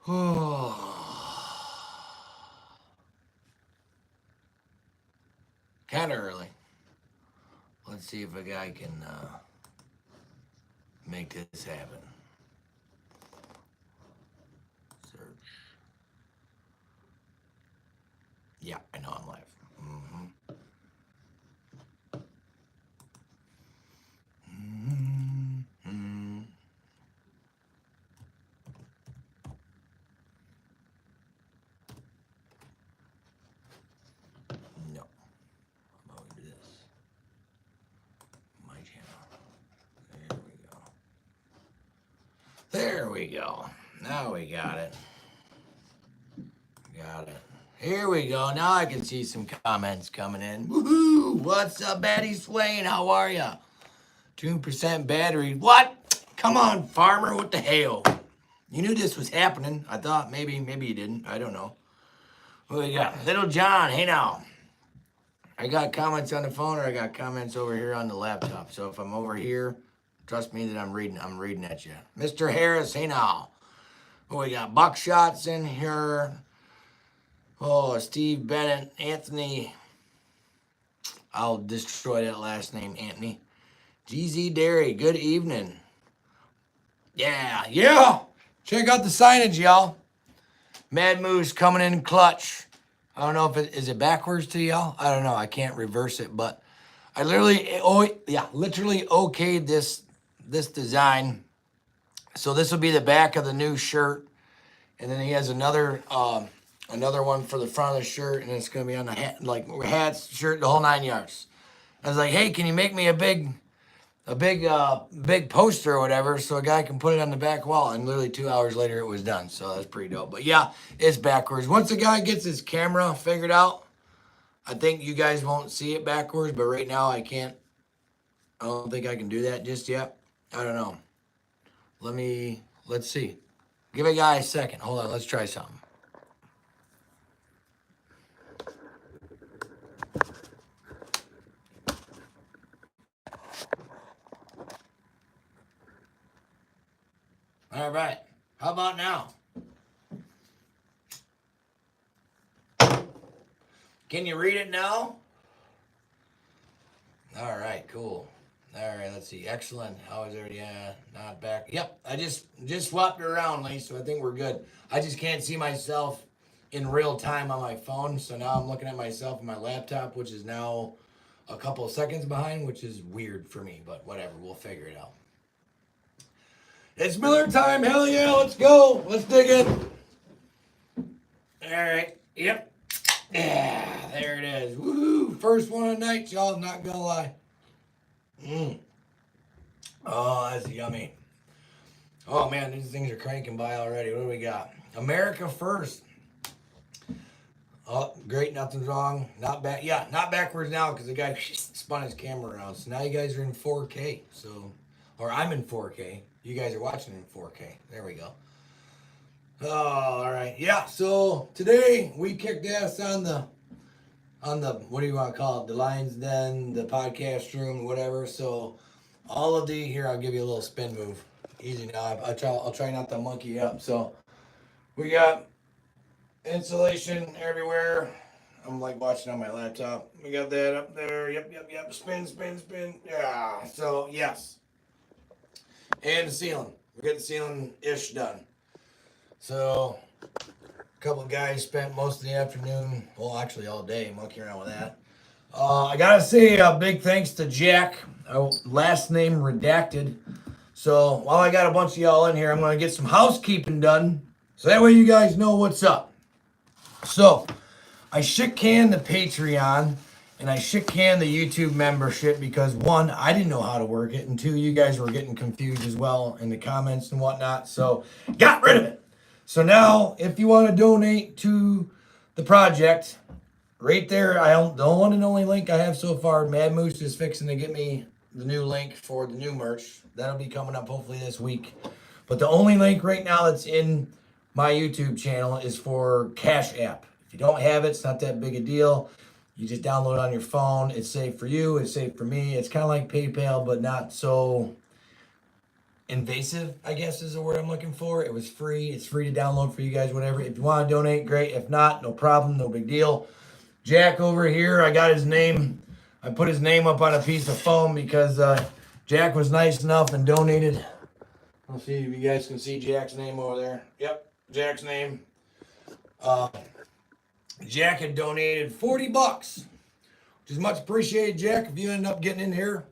Kind of early. Let's see if a guy can make this happen. Search. Yeah, I know I'm live. No. I'm going to do this. My channel. There we go. Now we got it. Got it. Here we go. Now I can see some comments coming in. Woohoo! What's up, Betty Swain? How are ya? 2% battery. What? Come on, farmer. What the hell? You knew this was happening. I thought maybe you didn't. I don't know. What we got? Little John. Hey now. I got comments on the phone or I got comments over here on the laptop. So if I'm over here, trust me that I'm reading at you. Mr. Harris. Hey now. What we got? Buckshots in here. Oh, Steve Bennett, Anthony. I'll destroy that last name, Anthony. GZ Dairy, good evening. Yeah. Check out the signage, y'all. Mad Moose coming in clutch. I don't know if is it backwards to y'all. I don't know. I can't reverse it, but I literally okayed this design. So this will be the back of the new shirt, and then he has another one for the front of the shirt, and it's gonna be on the hat, like hats, shirt, the whole 9 yards. I was like, hey, can you make me a big poster or whatever, so a guy can put it on the back wall? And literally 2 hours later, it was done. So that's pretty dope. But yeah, it's backwards. Once a guy gets his camera figured out, I think you guys won't see it backwards. But right now, I can't. I don't think I can do that just yet. I don't know. Let's see. Give a guy a second. Hold on. Let's try something. All right. How about now? Can you read it now? All right, cool. All right, let's see. Excellent. How is it? Yeah, not back. Yep, I just swapped it around, Lee, so I think we're good. I just can't see myself in real time on my phone, so now I'm looking at myself on my laptop, which is now a couple of seconds behind, which is weird for me, but whatever. We'll figure it out. It's Miller time. Hell yeah, let's go. Let's dig in. All right. Yep. Yeah, there it is. Woohoo. First one of the night, y'all. Not gonna lie. Oh, that's yummy. Oh, man, these things are cranking by already. What do we got? America first. Oh, great. Nothing's wrong. Not back. Yeah, not backwards now because the guy spun his camera around. So now you guys are in 4K. Or I'm in 4K. You guys are watching in 4K. There we go. Oh, all right. Yeah, so today we kicked ass on the what do you want to call it? The Lion's Den, the podcast room, whatever. So all of the here, I'll give you a little spin move. Easy now. I'll try not to monkey up. So we got insulation everywhere. I'm like watching on my laptop. We got that up there. Yep. Spin. Yeah. So yes. And the ceiling. We're getting the ceiling-ish done. So, a couple of guys spent most of the afternoon, well, actually all day, monkeying around with that. I gotta say a big thanks to Jack, last name redacted. So, while I got a bunch of y'all in here, I'm gonna get some housekeeping done, so that way you guys know what's up. So, I shit-canned the Patreon, and I shit-canned the YouTube membership because, one, I didn't know how to work it, and two, you guys were getting confused as well in the comments and whatnot, so got rid of it. So now, if you want to donate to the project, right there, the one and only link I have so far, Mad Moose is fixing to get me the new link for the new merch. That'll be coming up hopefully this week. But the only link right now that's in my YouTube channel is for Cash App. If you don't have it, it's not that big a deal. You just download it on your phone. It's safe for you. It's safe for me. It's kind of like PayPal, but not so invasive, I guess is the word I'm looking for. It was free. It's free to download for you guys, whatever. If you want to donate, great. If not, no problem, no big deal. Jack over here, I got his name. I put his name up on a piece of foam because Jack was nice enough and donated. Let's see if you guys can see Jack's name over there. Yep, Jack's name. Jack had donated $40, which is much appreciated, Jack. If you end up getting in here,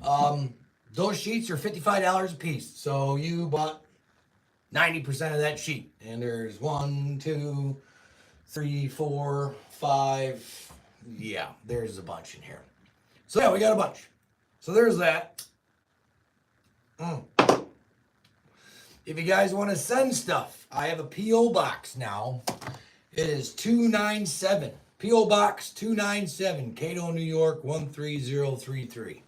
those sheets are $55 a piece. So you bought 90% of that sheet. And there's 1, 2, 3, 4, 5. Yeah, there's a bunch in here. So yeah, we got a bunch. So there's that. If you guys want to send stuff, I have a P.O. box now. It is 297. P.O. Box 297, Cato, New York 13033.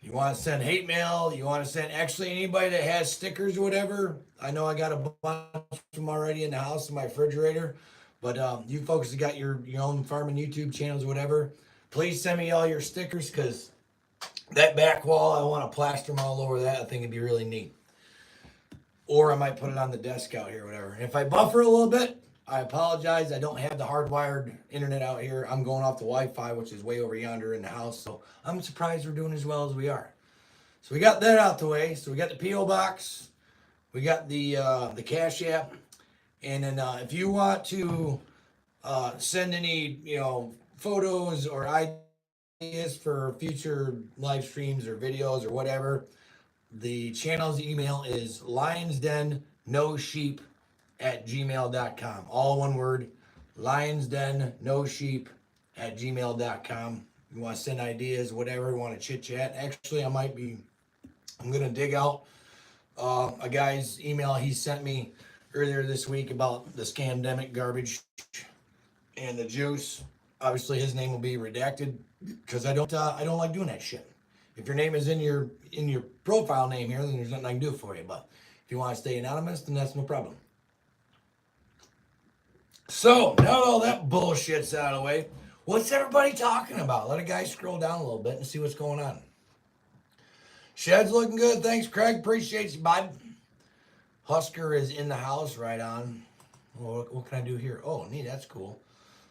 You want to send hate mail, you want to send actually anybody that has stickers or whatever. I know I got a bunch of them already in the house in my refrigerator. But you folks that got your own farming YouTube channels or whatever, please send me all your stickers because that back wall, I want to plaster them all over that. I think it'd be really neat. Or I might put it on the desk out here or whatever. And if I buffer a little bit, I apologize. I don't have the hardwired internet out here. I'm going off the Wi-Fi, which is way over yonder in the house. So I'm surprised we're doing as well as we are. So we got that out the way. So we got the P.O. box. We got the Cash App. And then if you want to send any, photos or ideas for future live streams or videos or whatever, the channel's email is lionsdennosheep@gmail.com. All one word, lionsdennosheep@gmail.com. You want to send ideas, whatever, you want to chit chat. Actually, I'm going to dig out a guy's email he sent me earlier this week about the scandemic garbage and the juice. Obviously, his name will be redacted because I don't like doing that shit. If your name is in your profile name here, then there's nothing I can do for you. But if you want to stay anonymous, then that's no problem. So now all that bullshit's out of the way, what's everybody talking about? Let a guy scroll down a little bit and see what's going on. Shed's looking good. Thanks, Craig. Appreciate you, bud. Husker is in the house, right on. Well, what can I do here? Oh, neat. That's cool.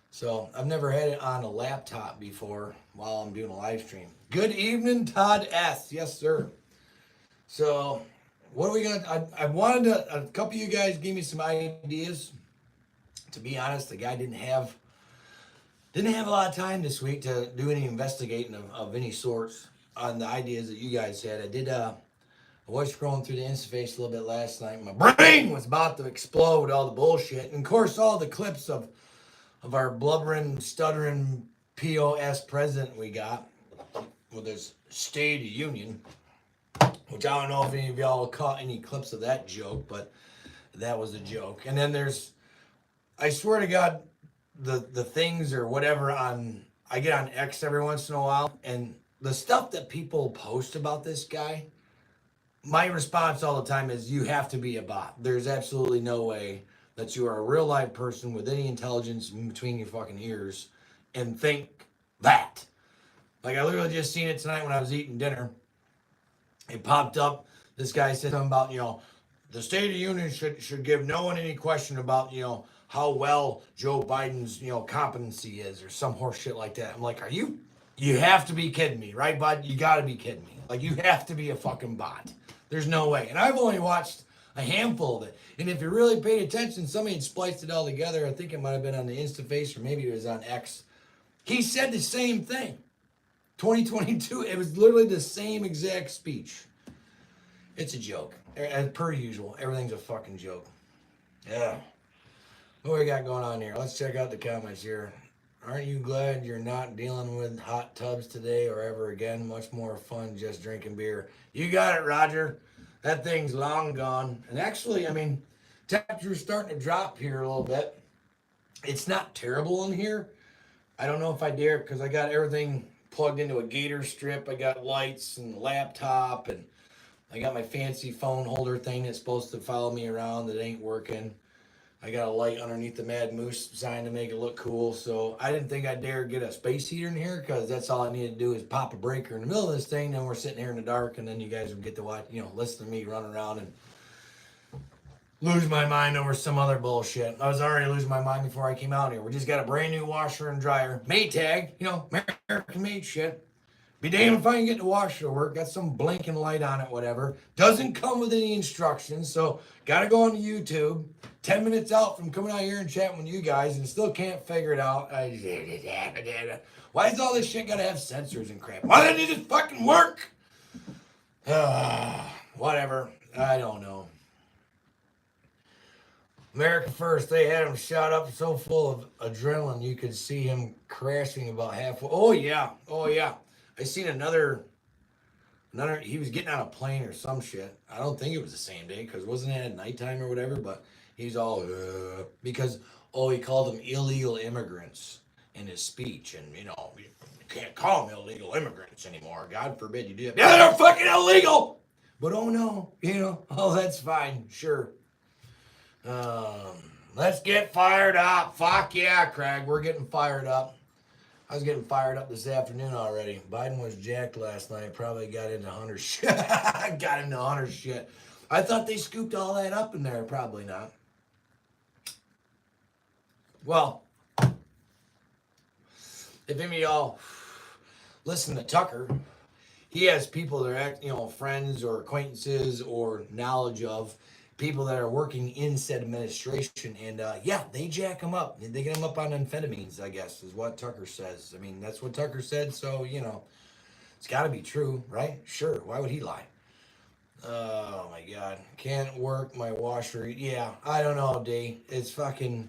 So I've never had it on a laptop before while I'm doing a live stream. Good evening, Todd S. Yes, sir. So what are we going to... I wanted to... A couple of you guys gave me some ideas. To be honest, the guy didn't have a lot of time this week to do any investigating of any sorts on the ideas that you guys had. I was scrolling through the Instaface a little bit last night. My brain was about to explode, all the bullshit. And of course, all the clips of our blubbering, stuttering POS president we got with his State of Union, which I don't know if any of y'all caught any clips of that joke, but that was a joke. And then I swear to God, the things or whatever I get on X every once in a while, and the stuff that people post about this guy, my response all the time is, you have to be a bot. There's absolutely no way that you are a real live person with any intelligence in between your fucking ears and think that. Like, I literally just seen it tonight when I was eating dinner. It popped up. This guy said something about, the State of the Union should give no one any question about, how well Joe Biden's, competency is or some horse shit like that. I'm like, you have to be kidding me, right, bud? You got to be kidding me. Like, you have to be a fucking bot. There's no way. And I've only watched a handful of it. And if you really paid attention, somebody had spliced it all together. I think it might have been on the Instaface or maybe it was on X. He said the same thing. 2022, it was literally the same exact speech. It's a joke. As per usual, everything's a fucking joke. Yeah. What we got going on here? Let's check out the comments here. Aren't you glad you're not dealing with hot tubs today or ever again? Much more fun just drinking beer. You got it, Roger. That thing's long gone. And actually, temperature's starting to drop here a little bit. It's not terrible in here. I don't know if I dare because I got everything plugged into a gator strip. I got lights and laptop, and I got my fancy phone holder thing that's supposed to follow me around that ain't working. I got a light underneath the Mad Moose sign to make it look cool. So I didn't think I'd dare get a space heater in here because that's all I needed to do is pop a breaker in the middle of this thing. Then we're sitting here in the dark, and then you guys would get to watch, listen to me run around and lose my mind over some other bullshit. I was already losing my mind before I came out here. We just got a brand new washer and dryer, Maytag, American made shit. Be damned if I can get the washer to work. Got some blinking light on it, whatever. Doesn't come with any instructions, so gotta go on to YouTube. 10 minutes out from coming out here and chatting with you guys and still can't figure it out. Why does all this shit gotta have sensors and crap? Why doesn't it just fucking work? Whatever. I don't know. America First, they had him shot up so full of adrenaline you could see him crashing about halfway. Oh yeah. I seen another, he was getting on a plane or some shit. I don't think it was the same day because wasn't it at nighttime or whatever, but he's all, because, he called them illegal immigrants in his speech. And, you can't call them illegal immigrants anymore. God forbid you do that. Yeah, they're fucking illegal! But oh no, that's fine, sure. Let's get fired up. Fuck yeah, Craig, we're getting fired up. I was getting fired up this afternoon already. Biden was jacked last night. Probably got into Hunter's shit. I thought they scooped all that up in there. Probably not. Well, if any of y'all listen to Tucker, he has people that are, friends or acquaintances or knowledge of people that are working in said administration, and they jack them up. They get them up on amphetamines, I guess, is what Tucker says. I mean, that's what Tucker said, so, it's got to be true, right? Sure, why would he lie? Oh, my God. Can't work my washer. Yeah, I don't know, D. It's fucking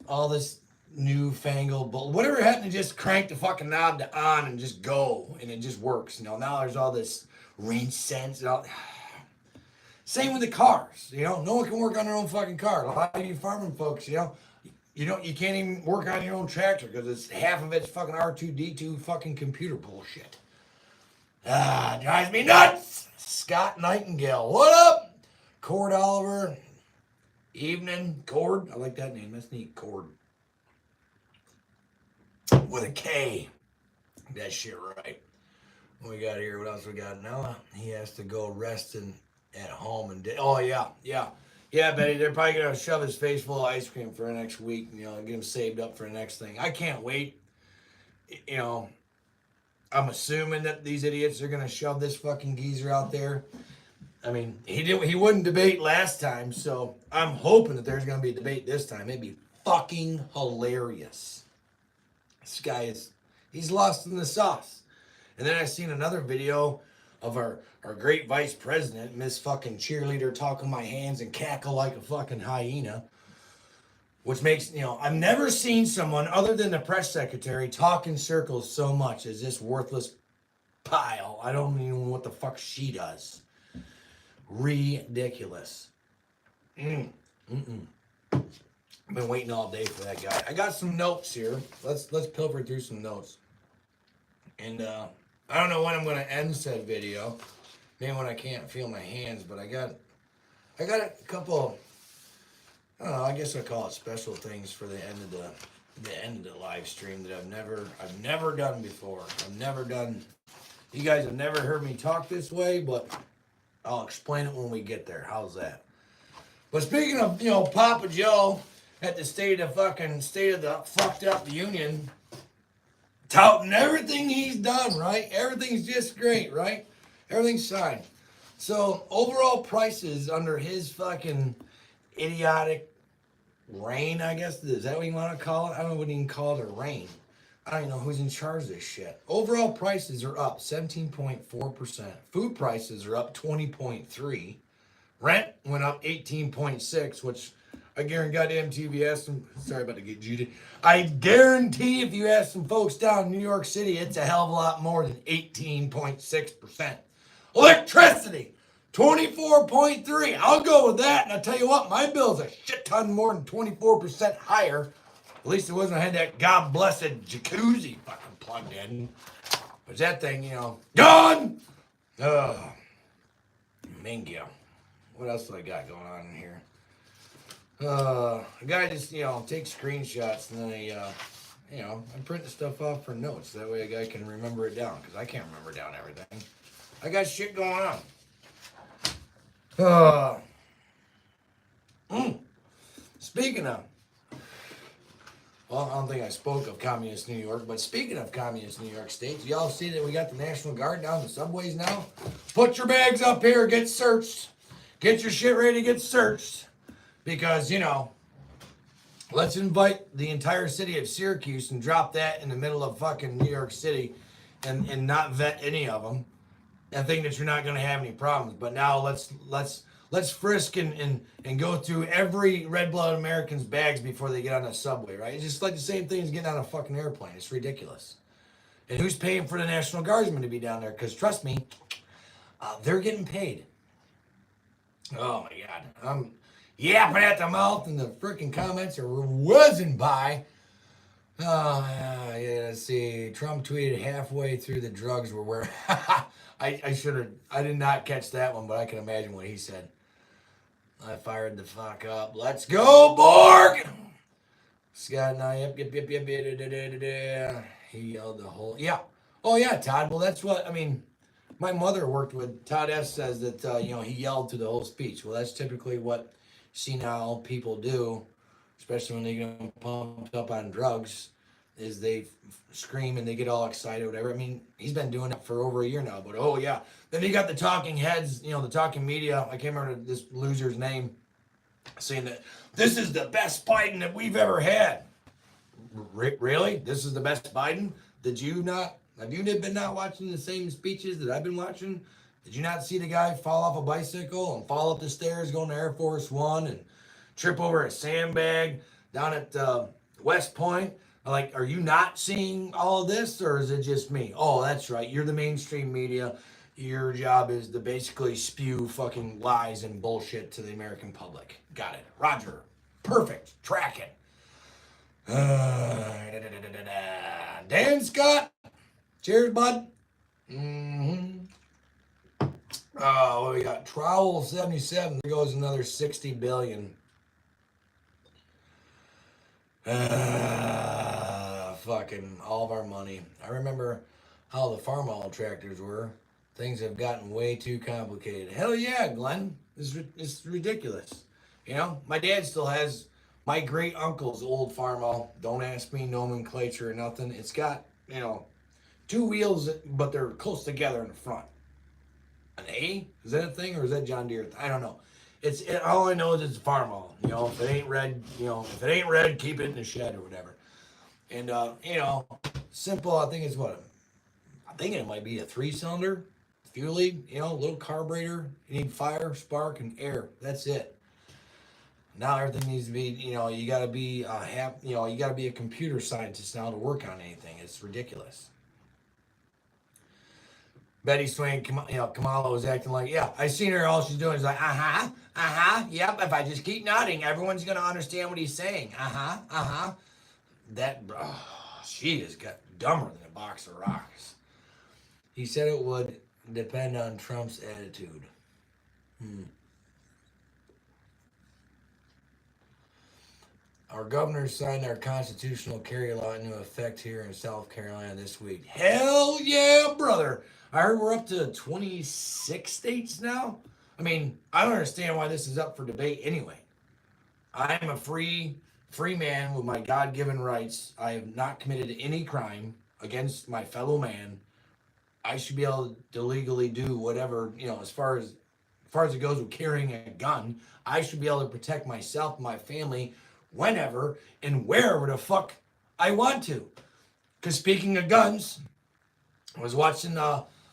all this newfangled, but whatever happened to just crank the fucking knob to on and just go, and it just works. Now there's all this rinse sense and all. Same with the cars, no one can work on their own fucking car. A lot of you farming folks, you can't even work on your own tractor because half of it's fucking R2D2 fucking computer bullshit. Drives me nuts. Scott Nightingale, what up? Cord Oliver, evening, Cord, I like that name, that's neat, Cord. With a K, that shit right. What we got here, what else we got? Now he has to go resting at home and yeah, Betty, they're probably gonna shove his face full of ice cream for the next week, get him saved up for the next thing. I can't wait. I'm assuming that these idiots are gonna shove this fucking geezer out there. I mean, he wouldn't debate last time, so I'm hoping that there's gonna be a debate this time. It'd be fucking hilarious. This guy he's lost in the sauce. And then I seen another video of our great vice president, Miss fucking cheerleader, talking my hands and cackle like a fucking hyena. Which makes, I've never seen someone other than the press secretary talk in circles so much as this worthless pile. I don't even know what the fuck she does. Ridiculous. I've been waiting all day for that guy. I got some notes here. Let's pilfer through some notes. And I don't know when I'm going to end said video. Maybe when I can't feel my hands, but I got a couple, I don't know, I guess I call it special things for the end of the live stream that I've never done before. You guys have never heard me talk this way, but I'll explain it when we get there. How's that? But speaking of, Papa Joe at the state of the fucked up union, touting everything he's done, right? Everything's just great, right? Everything's fine. So overall prices under his fucking idiotic reign, I guess. Is that what you want to call it? I don't know what you can call it, a reign. I don't even know who's in charge of this shit. Overall prices are up 17.4%. Food prices are up 20.3%. Rent went up 18.6%, which I guarantee sorry about to get Judy. I guarantee if you ask some folks down in New York City, it's a hell of a lot more than 18.6%. Electricity, 24.3%. I'll go with that. And I'll tell you what, my bill's a shit ton more than 24% higher. At least it wasn't I had that God blessed jacuzzi fucking plugged in. But that thing, gone. Mingyo. What else do I got going on in here? A guy just, takes screenshots and then I print the stuff off for notes. That way a guy can remember it down because I can't remember down everything. I got shit going on. Uh, Speaking of, well, I don't think I spoke of communist New York, but speaking of communist New York State, y'all see that we got the National Guard down the subways now? Put your bags up here, get searched. Get your shit ready to get searched. Because, let's invite the entire city of Syracuse and drop that in the middle of fucking New York City and not vet any of them and think that you're not going to have any problems. But now let's frisk and go through every red-blooded American's bags before they get on the subway, right? It's just like the same thing as getting on a fucking airplane. It's ridiculous. And who's paying for the National Guardsmen to be down there? Because trust me, they're getting paid. Oh my God. I'm yapping at the mouth and the freaking comments are whizzing by. Yeah, let's see. Trump tweeted halfway through the drugs were where. I did not catch that one, but I can imagine what he said. I fired the fuck up. Let's go, Borg! Scott and I, yep. He yelled the whole, yeah. Oh, yeah, Todd. Well, that's what, my mother worked with, Todd F. says that, he yelled through the whole speech. Well, that's typically what senile people do, especially when they get pumped up on drugs, is they scream and they get all excited or whatever. He's been doing it for over a year now, but oh yeah. Then you got the talking heads, the talking media. I can't remember this loser's name, saying that this is the best Biden that we've ever had. Really? This is the best Biden? Have you been not watching the same speeches that I've been watching? Did you not see the guy fall off a bicycle and fall up the stairs going to Air Force One and trip over a sandbag down at West Point? Like, are you not seeing all of this, or is it just me? Oh, that's right. You're the mainstream media. Your job is to basically spew fucking lies and bullshit to the American public. Got it. Roger. Perfect. Tracking. Dan Scott. Cheers, bud. Mm-hmm. What we got? Trowel 77. There goes another 60 billion. Fucking all of our money. I remember how the farm-all tractors were. Things have gotten way too complicated. Hell yeah, Glenn. It's ridiculous. My dad still has my great uncle's old farm-all. Don't ask me nomenclature or nothing. It's got, two wheels, but they're close together in the front. An A? Is that a thing, or is that John Deere? I don't know. All I know is it's a farm-all. If it ain't red, keep it in the shed or whatever. And simple. I think it's I'm thinking it might be a 3-cylinder, fuel lead. Little carburetor. You need fire, spark, and air. That's it. Now everything needs to be. You got to be you got to be a computer scientist now to work on anything. It's ridiculous. Betty Swain, Kamala was acting like, yeah, I seen her, all she's doing is like, yep, if I just keep nodding, everyone's going to understand what he's saying. She just got dumber than a box of rocks. He said it would depend on Trump's attitude. Our governor signed our constitutional carry law into effect here in South Carolina this week. Hell yeah, brother. I heard we're up to 26 states now. I don't understand why this is up for debate anyway. I am a free man with my God-given rights. I have not committed any crime against my fellow man. I should be able to legally do whatever, as far as it goes with carrying a gun. I should be able to protect myself and my family whenever and wherever the fuck I want to. Because speaking of guns, I was watching,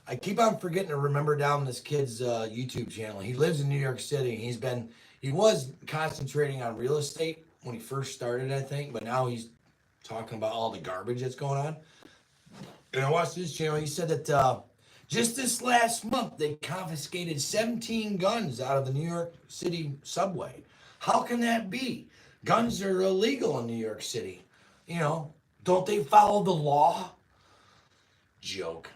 I keep on forgetting to remember down this kid's YouTube channel. He lives in New York City. He was concentrating on real estate when he first started, I think, but now he's talking about all the garbage that's going on. And I watched his channel. He said that just this last month, they confiscated 17 guns out of the New York City subway. How can that be? Guns are illegal in New York City. Don't they follow the law? Joke.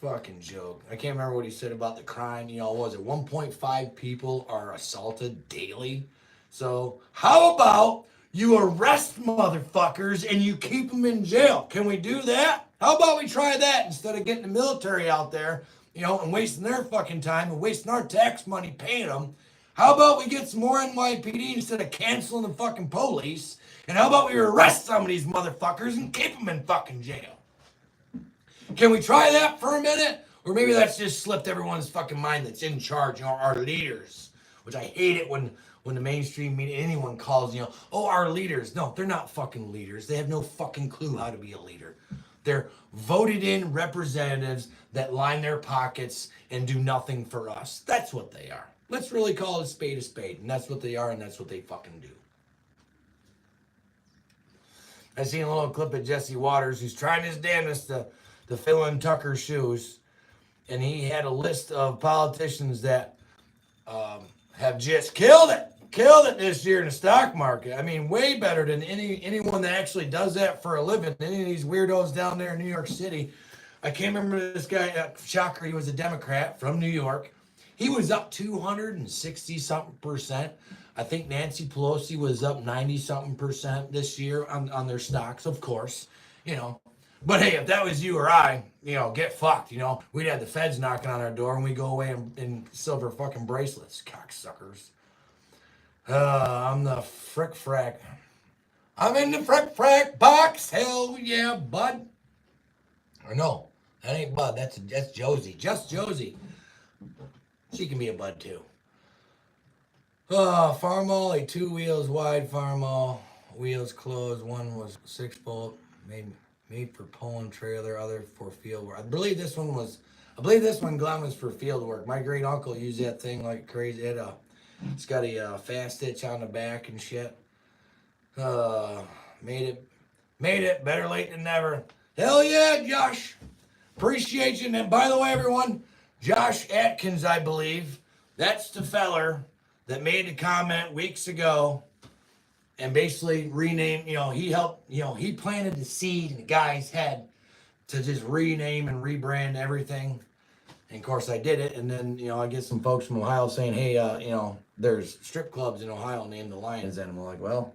Fucking joke. I can't remember what he said about the crime. Was it 1.5 people are assaulted daily? So how about you arrest motherfuckers and you keep them in jail? Can we do that? How about we try that instead of getting the military out there, and wasting their fucking time and wasting our tax money paying them? How about we get some more NYPD instead of canceling the fucking police? And how about we arrest some of these motherfuckers and keep them in fucking jail? Can we try that for a minute? Or maybe that's just slipped everyone's fucking mind that's in charge, our leaders. Which I hate it when the mainstream media, anyone calls, our leaders. No, they're not fucking leaders. They have no fucking clue how to be a leader. They're voted in representatives that line their pockets and do nothing for us. That's what they are. Let's really call it a spade. And that's what they are, and that's what they fucking do. I seen a little clip of Jesse Waters, who's trying his damnedest to fill in Tucker's shoes. And he had a list of politicians that have just killed it this year in the stock market. I mean, way better than anyone that actually does that for a living. Any of these weirdos down there in New York City. I can't remember this guy, shocker, he was a Democrat from New York. He was up 260-something%. I think Nancy Pelosi was up 90-something% this year on their stocks, of course, But hey, if that was you or I, get fucked, We'd have the feds knocking on our door and we go away in silver fucking bracelets, cocksuckers. I'm the frick frack. I'm in the frick frack box. Hell yeah, bud. Or no, that ain't Bud. That's Josie. Just Josie. She can be a bud too. Farmall, a 2 wheels wide Farmall. Wheels closed. One was 6-bolt. Made for pulling trailer, other for field work. I believe this one, Glenn, was for field work. My great uncle used that thing like crazy. It's got a fast stitch on the back and shit. Made it. Better late than never. Hell yeah, Josh. Appreciate you. And by the way, everyone, Josh Atkins, I believe, that's the feller that made the comment weeks ago and basically renamed, he helped, he planted the seed in the guy's head to just rename and rebrand everything. And of course I did it. And then, I get some folks from Ohio saying, hey, there's strip clubs in Ohio named the Lions. And I'm like, well,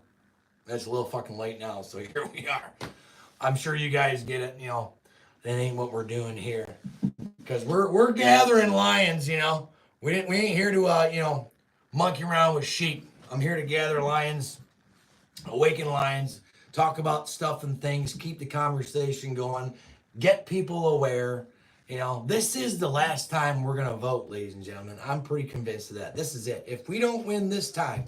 that's a little fucking late now. So here we are. I'm sure you guys get it. That ain't what we're doing here. Because we're gathering lions, We ain't here to, monkey around with sheep. I'm here to gather lions, awaken lions, talk about stuff and things, keep the conversation going, get people aware. This is the last time we're going to vote, ladies and gentlemen. I'm pretty convinced of that. This is it. If we don't win this time,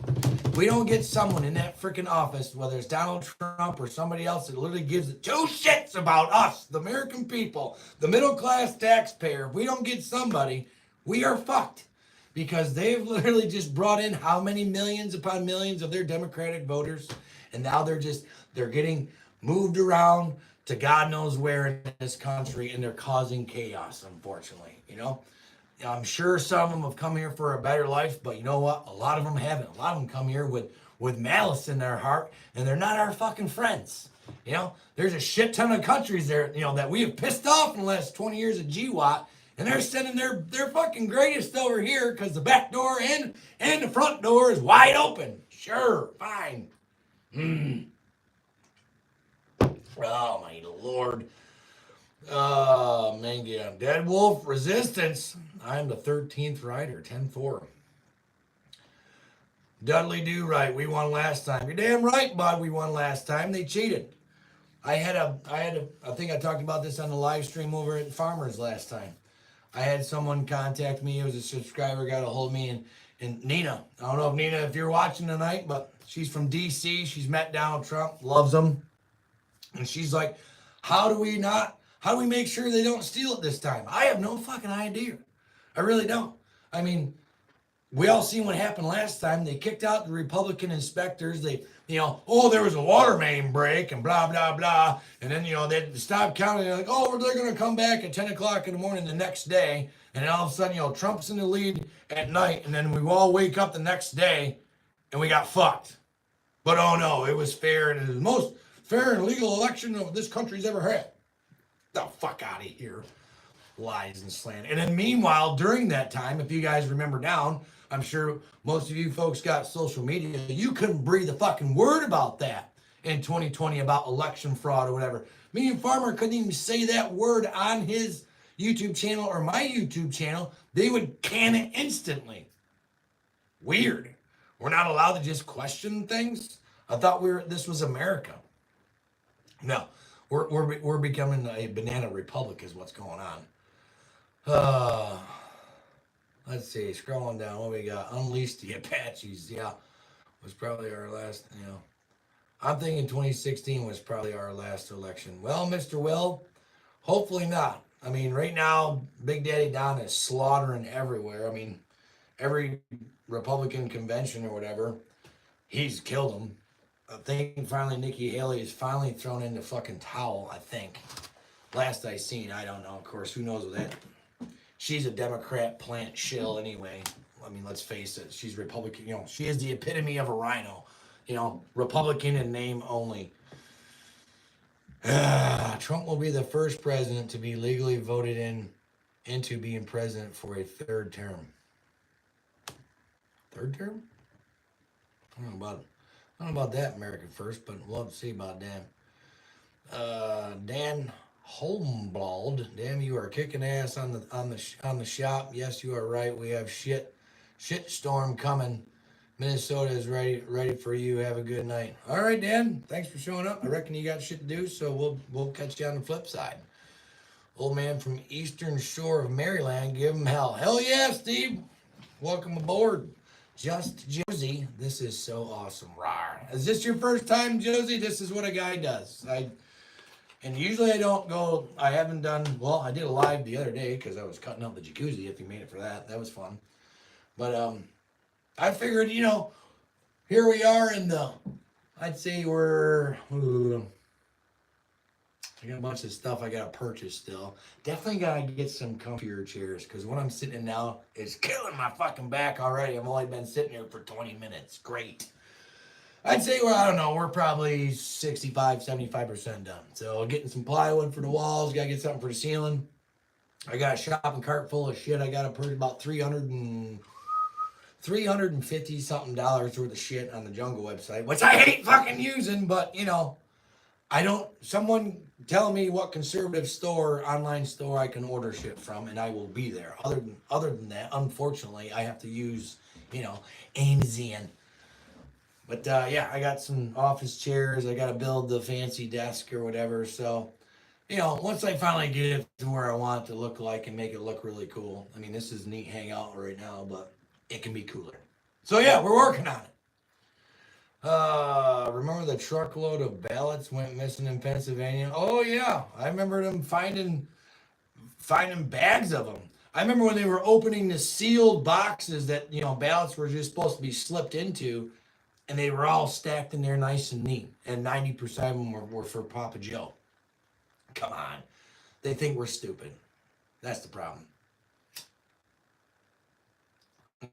we don't get someone in that freaking office, whether it's Donald Trump or somebody else that literally gives two shits about us, the American people, the middle-class taxpayer. If we don't get somebody, we are fucked. Because they've literally just brought in how many millions upon millions of their Democratic voters, and now they're getting moved around to God knows where in this country, and they're causing chaos, unfortunately. I'm sure some of them have come here for a better life, but you know what? A lot of them haven't. A lot of them come here with malice in their heart, and they're not our fucking friends. There's a shit ton of countries there, that we have pissed off in the last 20 years of GWAT, and they're sending their fucking greatest over here because the back door and the front door is wide open. Sure, fine. Oh, my Lord. Man, yeah. Dead Wolf Resistance. I'm the 13th rider, 10-4. Dudley Do Right. We won last time. You're damn right, bud. We won last time. They cheated. I think I talked about this on the live stream over at Farmers last time. I had someone contact me. It was a subscriber, got a hold of me, and Nina. I don't know if Nina, if you're watching tonight, but she's from D.C. She's met Donald Trump, loves him. And she's like, how do we make sure they don't steal it this time? I have no fucking idea. I really don't. I mean, we all seen what happened last time. They kicked out the Republican inspectors. They, there was a water main break and blah, blah, blah. And then, they stopped counting. They're like, they're going to come back at 10 o'clock in the morning the next day. And then all of a sudden, Trump's in the lead at night. And then we all wake up the next day and we got fucked. But oh no, it was fair. And it was the most fair and legal election of this country's ever had. The fuck out of here. Lies and slander. And then meanwhile, during that time, if you guys remember down, I'm sure most of you folks got social media. You couldn't breathe a fucking word about that in 2020 about election fraud or whatever. Me and Farmer couldn't even say that word on his YouTube channel or my YouTube channel. They would can it instantly. Weird. We're not allowed to just question things. I thought this was America. No, we're becoming a banana republic is what's going on. Let's see, scrolling down, what we got? Unleash the Apaches, yeah, was probably our last, I'm thinking 2016 was probably our last election. Well, Mr. Will, hopefully not. I mean, right now, Big Daddy Don is slaughtering everywhere. I mean, every Republican convention or whatever, he's killed them. I think finally Nikki Haley is finally thrown in the fucking towel, I think. Last I seen, I don't know, of course, who knows what that. She's a Democrat plant shill anyway. I mean, let's face it, she's Republican, she is the epitome of a rhino. Republican in name only. Trump will be the first president to be legally voted into being president for a third term. Third term? I don't know about that, American first, but we'll have to see about that. Dan Holmblad, damn, you are kicking ass on the shop. Yes, you are right. We have shit storm coming. Minnesota is ready for you. Have a good night. All right, Dan. Thanks for showing up. I reckon you got shit to do, so we'll catch you on the flip side. Old man from Eastern Shore of Maryland, give him hell. Hell yeah, Steve. Welcome aboard. Just Josie. This is so awesome. Rawr. Is this your first time, Josie? This is what a guy does. And usually I don't go, I haven't done, well, I did a live the other day because I was cutting up the jacuzzi, if you made it for that. That was fun. But I figured, here we are in I'd say I got a bunch of stuff I got to purchase still. Definitely got to get some comfier chairs because what I'm sitting in now is killing my fucking back already. I've only been sitting here for 20 minutes. Great. I'd say, we're probably 65, 75% done. So getting some plywood for the walls, got to get something for the ceiling. I got a shopping cart full of shit. I got to purchase about $350 something worth of shit on the Jungle website, which I hate fucking using, but someone tell me what conservative online store I can order shit from and I will be there. Other than that, unfortunately, I have to use, Amazon. But I got some office chairs. I got to build the fancy desk or whatever. So, once I finally get it to where I want it to look like and make it look really cool. I mean, this is neat hangout right now, but it can be cooler. So yeah, we're working on it. Remember the truckload of ballots went missing in Pennsylvania? Oh yeah, I remember them finding bags of them. I remember when they were opening the sealed boxes that ballots were just supposed to be slipped into. And they were all stacked in there nice and neat. And 90% of them were for Papa Joe. Come on. They think we're stupid. That's the problem.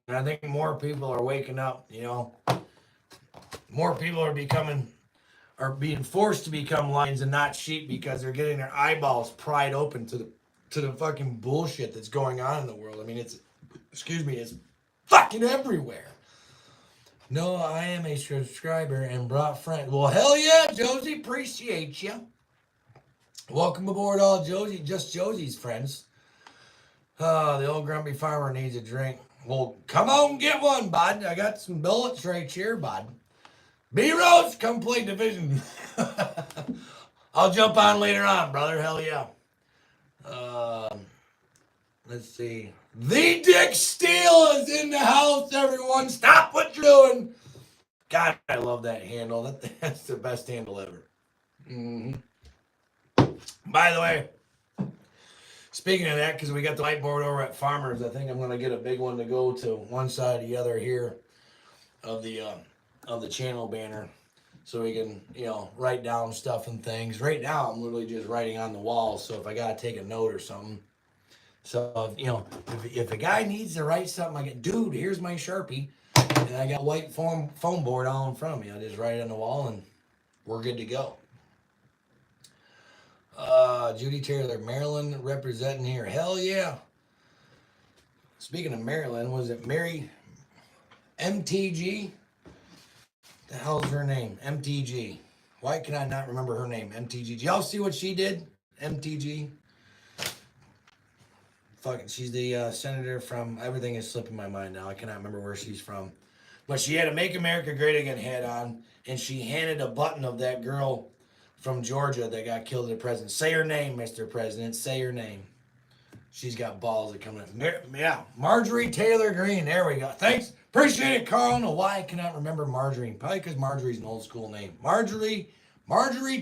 And I think more people are waking up, More people are being forced to become lions and not sheep because they're getting their eyeballs pried open to the fucking bullshit that's going on in the world. I mean, it's fucking everywhere. No, I am a subscriber and brought friends. Well, hell yeah, Josie. Appreciate you. Welcome aboard, all Josie's friends. The old grumpy farmer needs a drink. Well, come on, get one, bud. I got some bullets right here, bud. B-Rose, come play Division. I'll jump on later on, brother. Hell yeah. Let's see. The Dick Steele is in the house, everyone. Stop what you're doing. God, I love that handle. That's the best handle ever. Mm-hmm. By the way, speaking of that, because we got the whiteboard over at Farmers, I think I'm going to get a big one to go to one side or the other here of the channel banner, so we can write down stuff and things. Right now, I'm literally just writing on the wall. So if I got to take a note or something. So, if a guy needs to write something, I get, dude, here's my Sharpie. And I got white foam board all in front of me. I just write it on the wall and we're good to go. Judy Taylor, Maryland representing here. Hell yeah. Speaking of Maryland, was it Mary MTG? The hell's her name? MTG. Why can I not remember her name? MTG. Y'all see what she did? MTG. Fucking, she's the senator from. Everything is slipping my mind now. I cannot remember where she's from. But she had a "Make America Great Again" hat on, and she handed a button of that girl from Georgia that got killed to the president. Say her name, Mr. President. Say her name. She's got balls that come in. Yeah, Marjorie Taylor Greene. There we go. Thanks. Appreciate it, Carl. I don't know why I cannot remember Marjorie. Probably because Marjorie's an old school name. Marjorie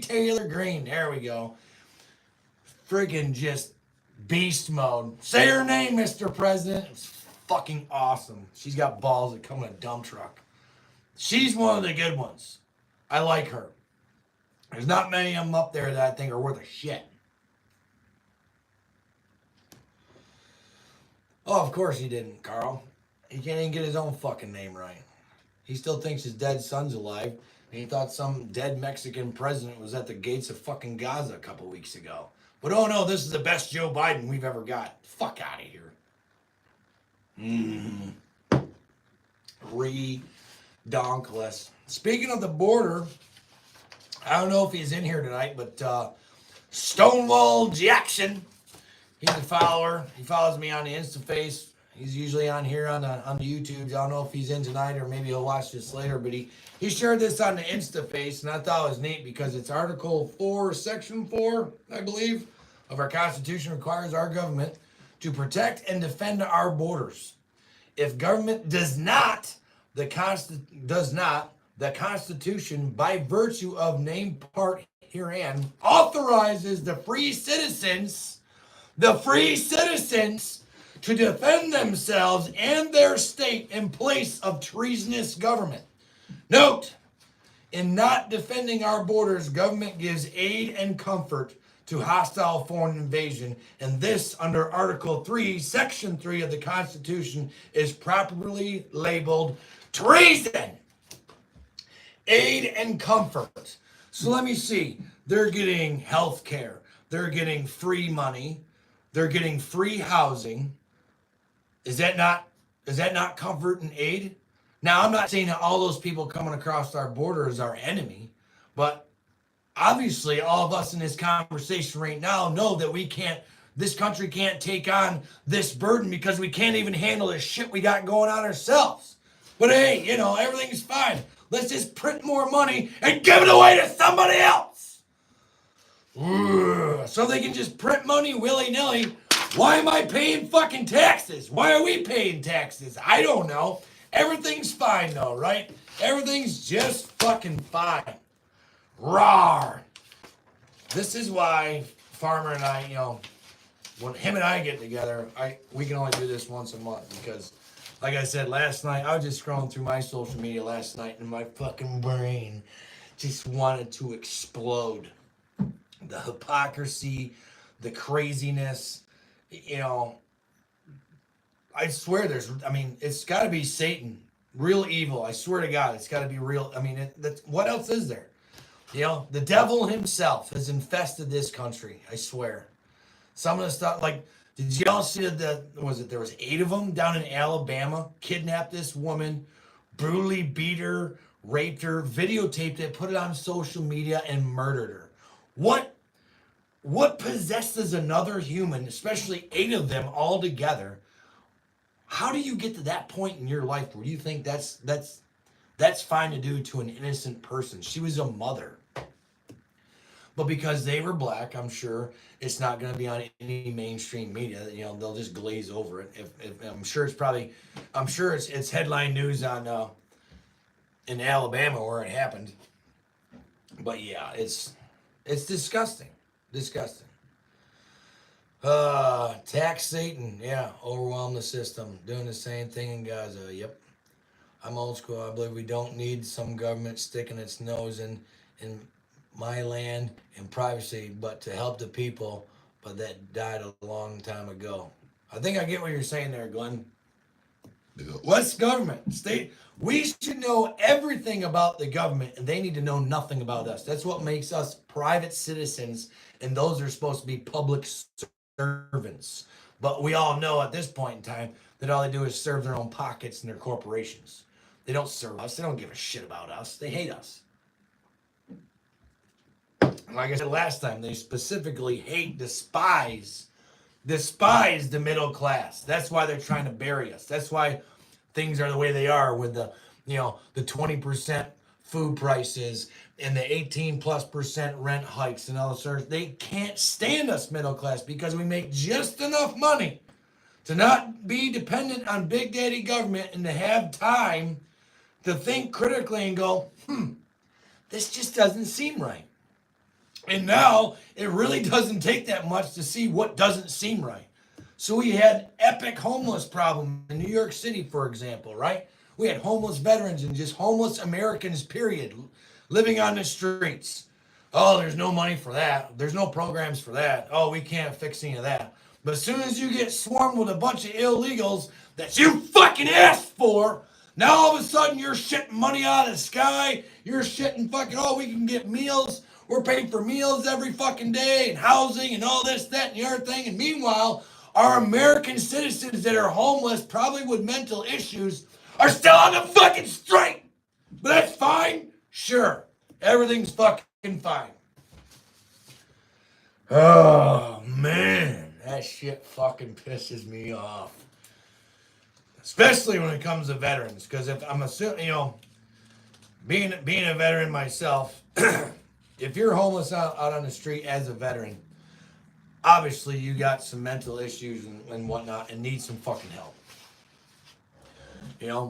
Taylor Greene. There we go. Friggin' just beast mode. Say her name, Mr. President. It's fucking awesome. She's got balls that come in a dump truck. She's one of the good ones. I like her. There's not many of them up there that I think are worth a shit. Oh, of course he didn't, Carl. He can't even get his own fucking name right. He still thinks his dead son's alive, and he thought some dead Mexican president was at the gates of fucking Gaza a couple weeks ago. But oh no, this is the best Joe Biden we've ever got. Fuck out of here. Redonkulous. Speaking of the border, I don't know if he's in here tonight, but Stonewall Jackson, he's a follower. He follows me on the InstaFace. He's usually on here on the YouTube. I don't know if he's in tonight or maybe he'll watch this later, but he shared this on the InstaFace, and I thought it was neat because it's Article 4, Section 4, I believe, of our Constitution requires our government to protect and defend our borders. If government does not, the Constitution, by virtue of named part herein, authorizes the free citizens to defend themselves and their state in place of treasonous government. Note, in not defending our borders, government gives aid and comfort to hostile foreign invasion, and this, under Article 3, Section 3 of the Constitution, is properly labeled treason. Aid and comfort. So let me see. They're getting health care. They're getting free money. They're getting free housing. Is that not comfort and aid? Now, I'm not saying that all those people coming across our border is our enemy, but obviously all of us in this conversation right now know that this country can't take on this burden because we can't even handle the shit we got going on ourselves. But hey, everything's fine. Let's just print more money and give it away to somebody else. So they can just print money willy-nilly. Why am I paying fucking taxes? Why are we paying taxes? I don't know. Everything's fine though, right? Everything's just fucking fine. Rawr. This is why Farmer and I, when him and I get together, we can only do this once a month because, like I said last night, I was just scrolling through my social media last night and my fucking brain just wanted to explode. The hypocrisy, the craziness, I swear it's got to be Satan, real evil. I swear to God, it's got to be real. What else is there? The devil himself has infested this country. I swear. Some of the stuff, did y'all see there was 8 of them down in Alabama, kidnapped this woman, brutally beat her, raped her, videotaped it, put it on social media, and murdered her. What possesses another human, especially 8 of them all together? How do you get to that point in your life where you think that's fine to do to an innocent person? She was a mother. But because they were black, I'm sure it's not going to be on any mainstream media. They'll just glaze over it. I'm sure it's headline news on in Alabama where it happened. But yeah, it's disgusting. Disgusting. Tax Satan. Yeah, overwhelm the system. Doing the same thing in Gaza. Yep. I'm old school. I believe we don't need some government sticking its nose in my land and privacy, but to help the people, but that died a long time ago. I think I get what you're saying there, Glenn. What's government? State. We should know everything about the government, and they need to know nothing about us. That's what makes us private citizens, and those are supposed to be public servants. But we all know at this point in time that all they do is serve their own pockets and their corporations. They don't serve us. They don't give a shit about us. They hate us. Like I said last time, they specifically hate, despise the middle class. That's why they're trying to bury us. That's why things are the way they are with the 20% food prices and the 18+% rent hikes and all the sort. They can't stand us middle class because we make just enough money to not be dependent on big daddy government and to have time to think critically and go, this just doesn't seem right. And now it really doesn't take that much to see what doesn't seem right. So we had epic homeless problem in New York City, for example, right? We had homeless veterans and just homeless Americans, period, living on the streets. Oh, there's no money for that. There's no programs for that. Oh, we can't fix any of that. But as soon as you get swarmed with a bunch of illegals that you fucking asked for, now all of a sudden you're shitting money out of the sky. You're shitting fucking, oh, we can get meals. We're paying for meals every fucking day and housing and all this, that, and the other thing. And meanwhile, our American citizens that are homeless, probably with mental issues, are still on the fucking street. But that's fine? Sure. Everything's fucking fine. Oh, man. That shit fucking pisses me off. Especially when it comes to veterans. Because if I'm assuming, being a veteran myself, if you're homeless out on the street as a veteran, obviously you got some mental issues and whatnot and need some fucking help.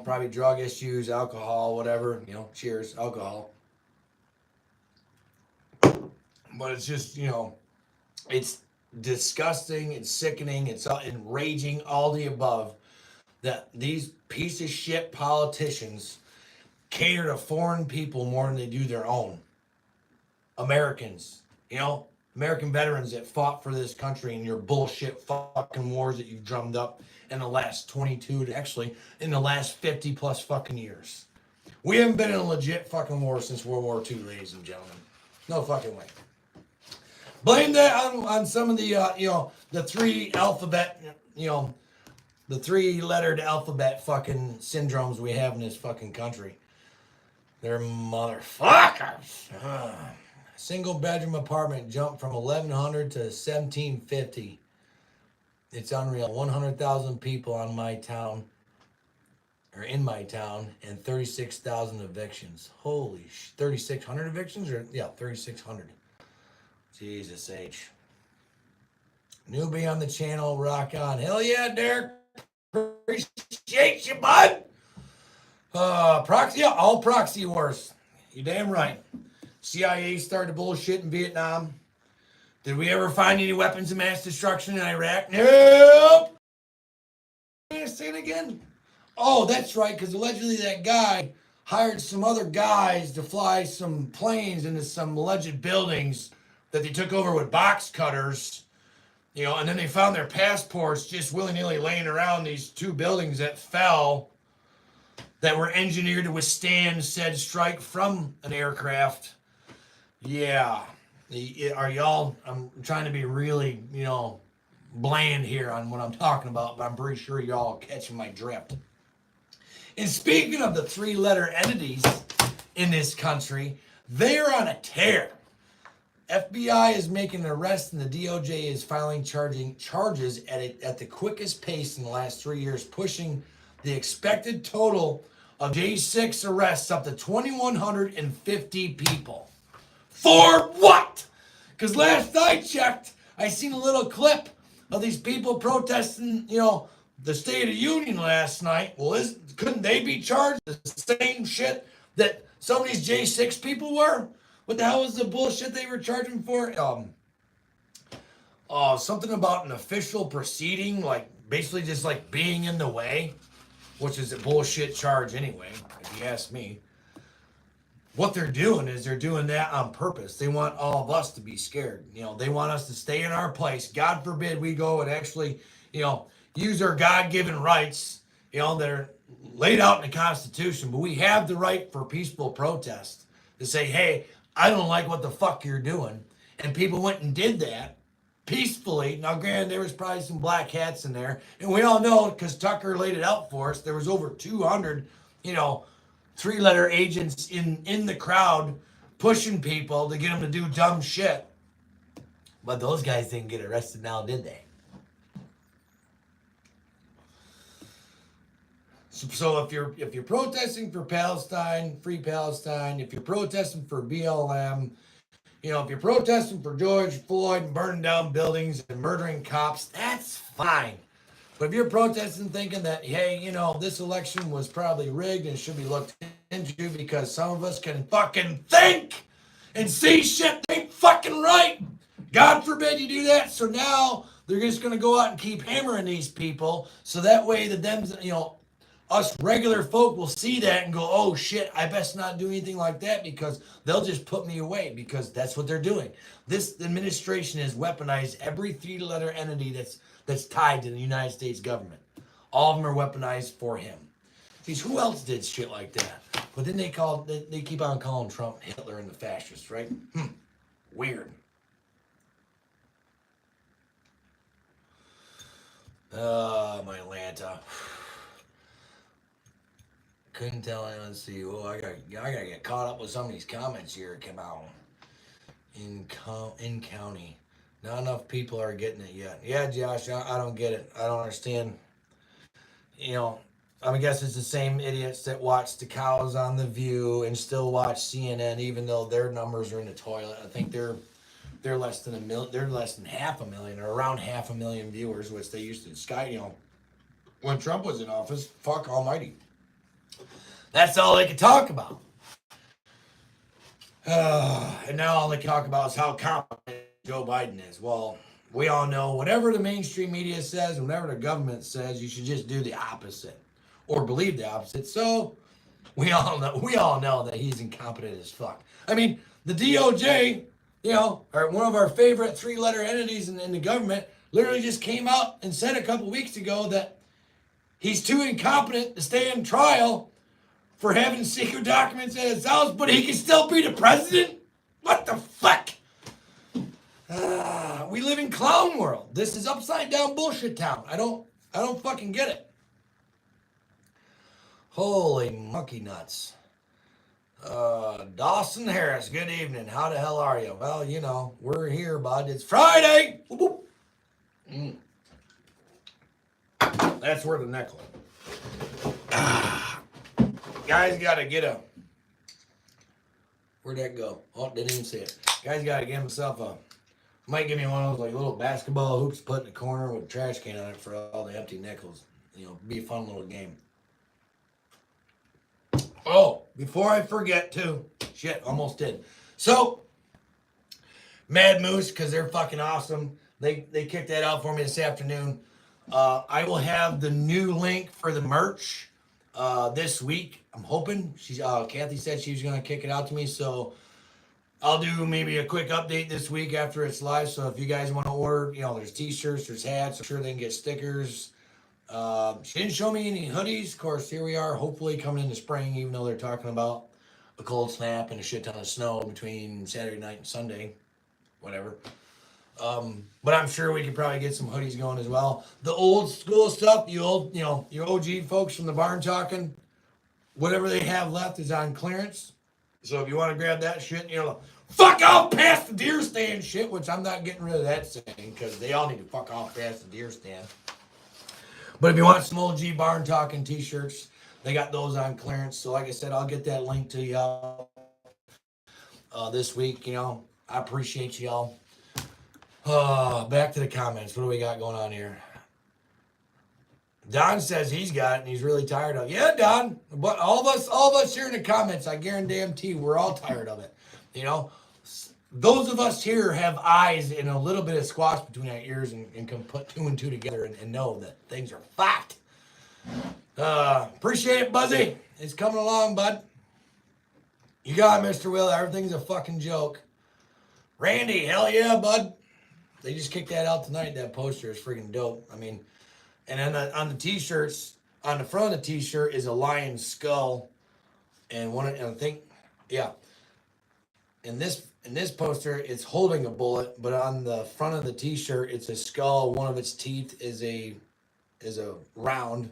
Probably drug issues, alcohol, whatever. Cheers, alcohol. But it's just, it's disgusting, it's sickening, it's enraging, all the above, that these piece of shit politicians cater to foreign people more than they do their own. Americans, American veterans that fought for this country in your bullshit fucking wars that you've drummed up in the last 22, actually, in the last 50 plus fucking years. We haven't been in a legit fucking war since World War II, ladies and gentlemen. No fucking way. Blame that on some of the, the the three-lettered alphabet fucking syndromes we have in this fucking country. They're motherfuckers. Single bedroom apartment jumped from 1,100 to 1,750. It's unreal. 100,000 people in my town, and 36,000 evictions. Holy 3,600 evictions? 3,600. Jesus H. Newbie on the channel, rock on. Hell yeah, Derek. Appreciate you, bud. Proxy, all proxy wars. You damn right. CIA started bullshit in Vietnam. Did we ever find any weapons of mass destruction in Iraq? Nope. Say it again. Oh, that's right, because allegedly that guy hired some other guys to fly some planes into some alleged buildings that they took over with box cutters, and then they found their passports just willy-nilly laying around these two buildings that fell that were engineered to withstand said strike from an aircraft. Yeah. Are y'all, I'm trying to be really, bland here on what I'm talking about, but I'm pretty sure y'all catching my drift. And speaking of the three-letter entities in this country, they're on a tear. FBI is making an arrest and the DOJ is filing charges at the quickest pace in the last 3 years, pushing the expected total of J6 arrests up to 2,150 people. For what? Because last I checked, I seen a little clip of these people protesting, the State of the Union last night. Well, couldn't they be charged the same shit that some of these J6 people were? What the hell was the bullshit they were charging for? Something about an official proceeding, like basically just like being in the way, which is a bullshit charge anyway, if you ask me. What they're doing is they're doing that on purpose. They want all of us to be scared. They want us to stay in our place. God forbid we go and actually, use our God-given rights, that are laid out in the Constitution. But we have the right for peaceful protest to say, hey, I don't like what the fuck you're doing. And people went and did that peacefully. Now, granted, there was probably some black hats in there. And we all know, because Tucker laid it out for us, there was over 200, three-letter agents in the crowd pushing people to get them to do dumb shit. But those guys didn't get arrested now, did they? So if you're protesting for Palestine, free Palestine, if you're protesting for BLM, if you're protesting for George Floyd and burning down buildings and murdering cops, that's fine. But if you're protesting thinking that, hey, this election was probably rigged and should be looked into because some of us can fucking think and see shit that ain't fucking right. God forbid you do that. So now they're just going to go out and keep hammering these people. So that way us regular folk will see that and go, oh shit, I best not do anything like that because they'll just put me away because that's what they're doing. This administration has weaponized every three-letter entity that's tied to the United States government. All of them are weaponized for him. Geez, who else did shit like that? But then they keep on calling Trump Hitler and the fascists, right? Weird. My Atlanta. Couldn't tell. Let's see. Oh, I gotta get caught up with some of these comments here. Come on. In county, not enough people are getting it yet. Yeah, Josh, I don't get it. I don't understand. I guess it's the same idiots that watch the cows on The View and still watch CNN, even though their numbers are in the toilet. I think they're less than 1 million. They're less than 500,000, or around 500,000 viewers, which they used to Sky. When Trump was in office, fuck almighty. That's all they could talk about. And now all they talk about is how competent Joe Biden is. Well, we all know whatever the mainstream media says, whatever the government says, you should just do the opposite or believe the opposite. So we all know that he's incompetent as fuck. I mean, the DOJ, or one of our favorite three-letter entities in the government, literally just came out and said a couple weeks ago that he's too incompetent to stand trial for having secret documents at his house, but he can still be the president? What the fuck? We live in clown world. This is upside down bullshit town. I don't fucking get it. Holy monkey nuts. Dawson Harris, good evening. How the hell are you? Well, we're here, bud. It's Friday. That's worth a nickel. Guys gotta get a... Where'd that go? Oh, didn't even see it. Guys gotta get himself might give me one of those little basketball hoops put in the corner with a trash can on it for all the empty nickels. Be a fun little game. Oh, before I forget too. Shit, almost did. So, Mad Moose, because they're fucking awesome. They kicked that out for me this afternoon. I will have the new link for the merch this week. I'm hoping. Kathy said she was going to kick it out to me, so I'll do maybe a quick update this week after it's live. So if you guys want to order, there's t-shirts, there's hats. I'm sure they can get stickers. She didn't show me any hoodies. Of course, here we are, hopefully coming into spring, even though they're talking about a cold snap and a shit ton of snow between Saturday night and Sunday, whatever. But I'm sure we could probably get some hoodies going as well. The old school stuff, your OG folks from the barn talking, whatever they have left is on clearance. So if you want to grab that shit, fuck off past the deer stand shit, which I'm not getting rid of that saying because they all need to fuck off past the deer stand. But if you want some OG barn talking t-shirts, they got those on clearance. So like I said, I'll get that link to y'all this week. I appreciate y'all. Back to the comments. What do we got going on here? Don says he's got it and he's really tired of it. Yeah, Don. But all of us here in the comments, I guarantee we're all tired of it. Those of us here have eyes and a little bit of squash between our ears and can put two and two together and know that things are fucked. Appreciate it, Buzzy. It's coming along, bud. You got it, Mr. Will. Everything's a fucking joke. Randy, hell yeah, bud. They just kicked that out tonight. That poster is freaking dope. And then on the t-shirts, on the front of the t-shirt is a lion's skull, and I think, yeah. In this poster, it's holding a bullet, but on the front of the t-shirt, it's a skull. One of its teeth is a round,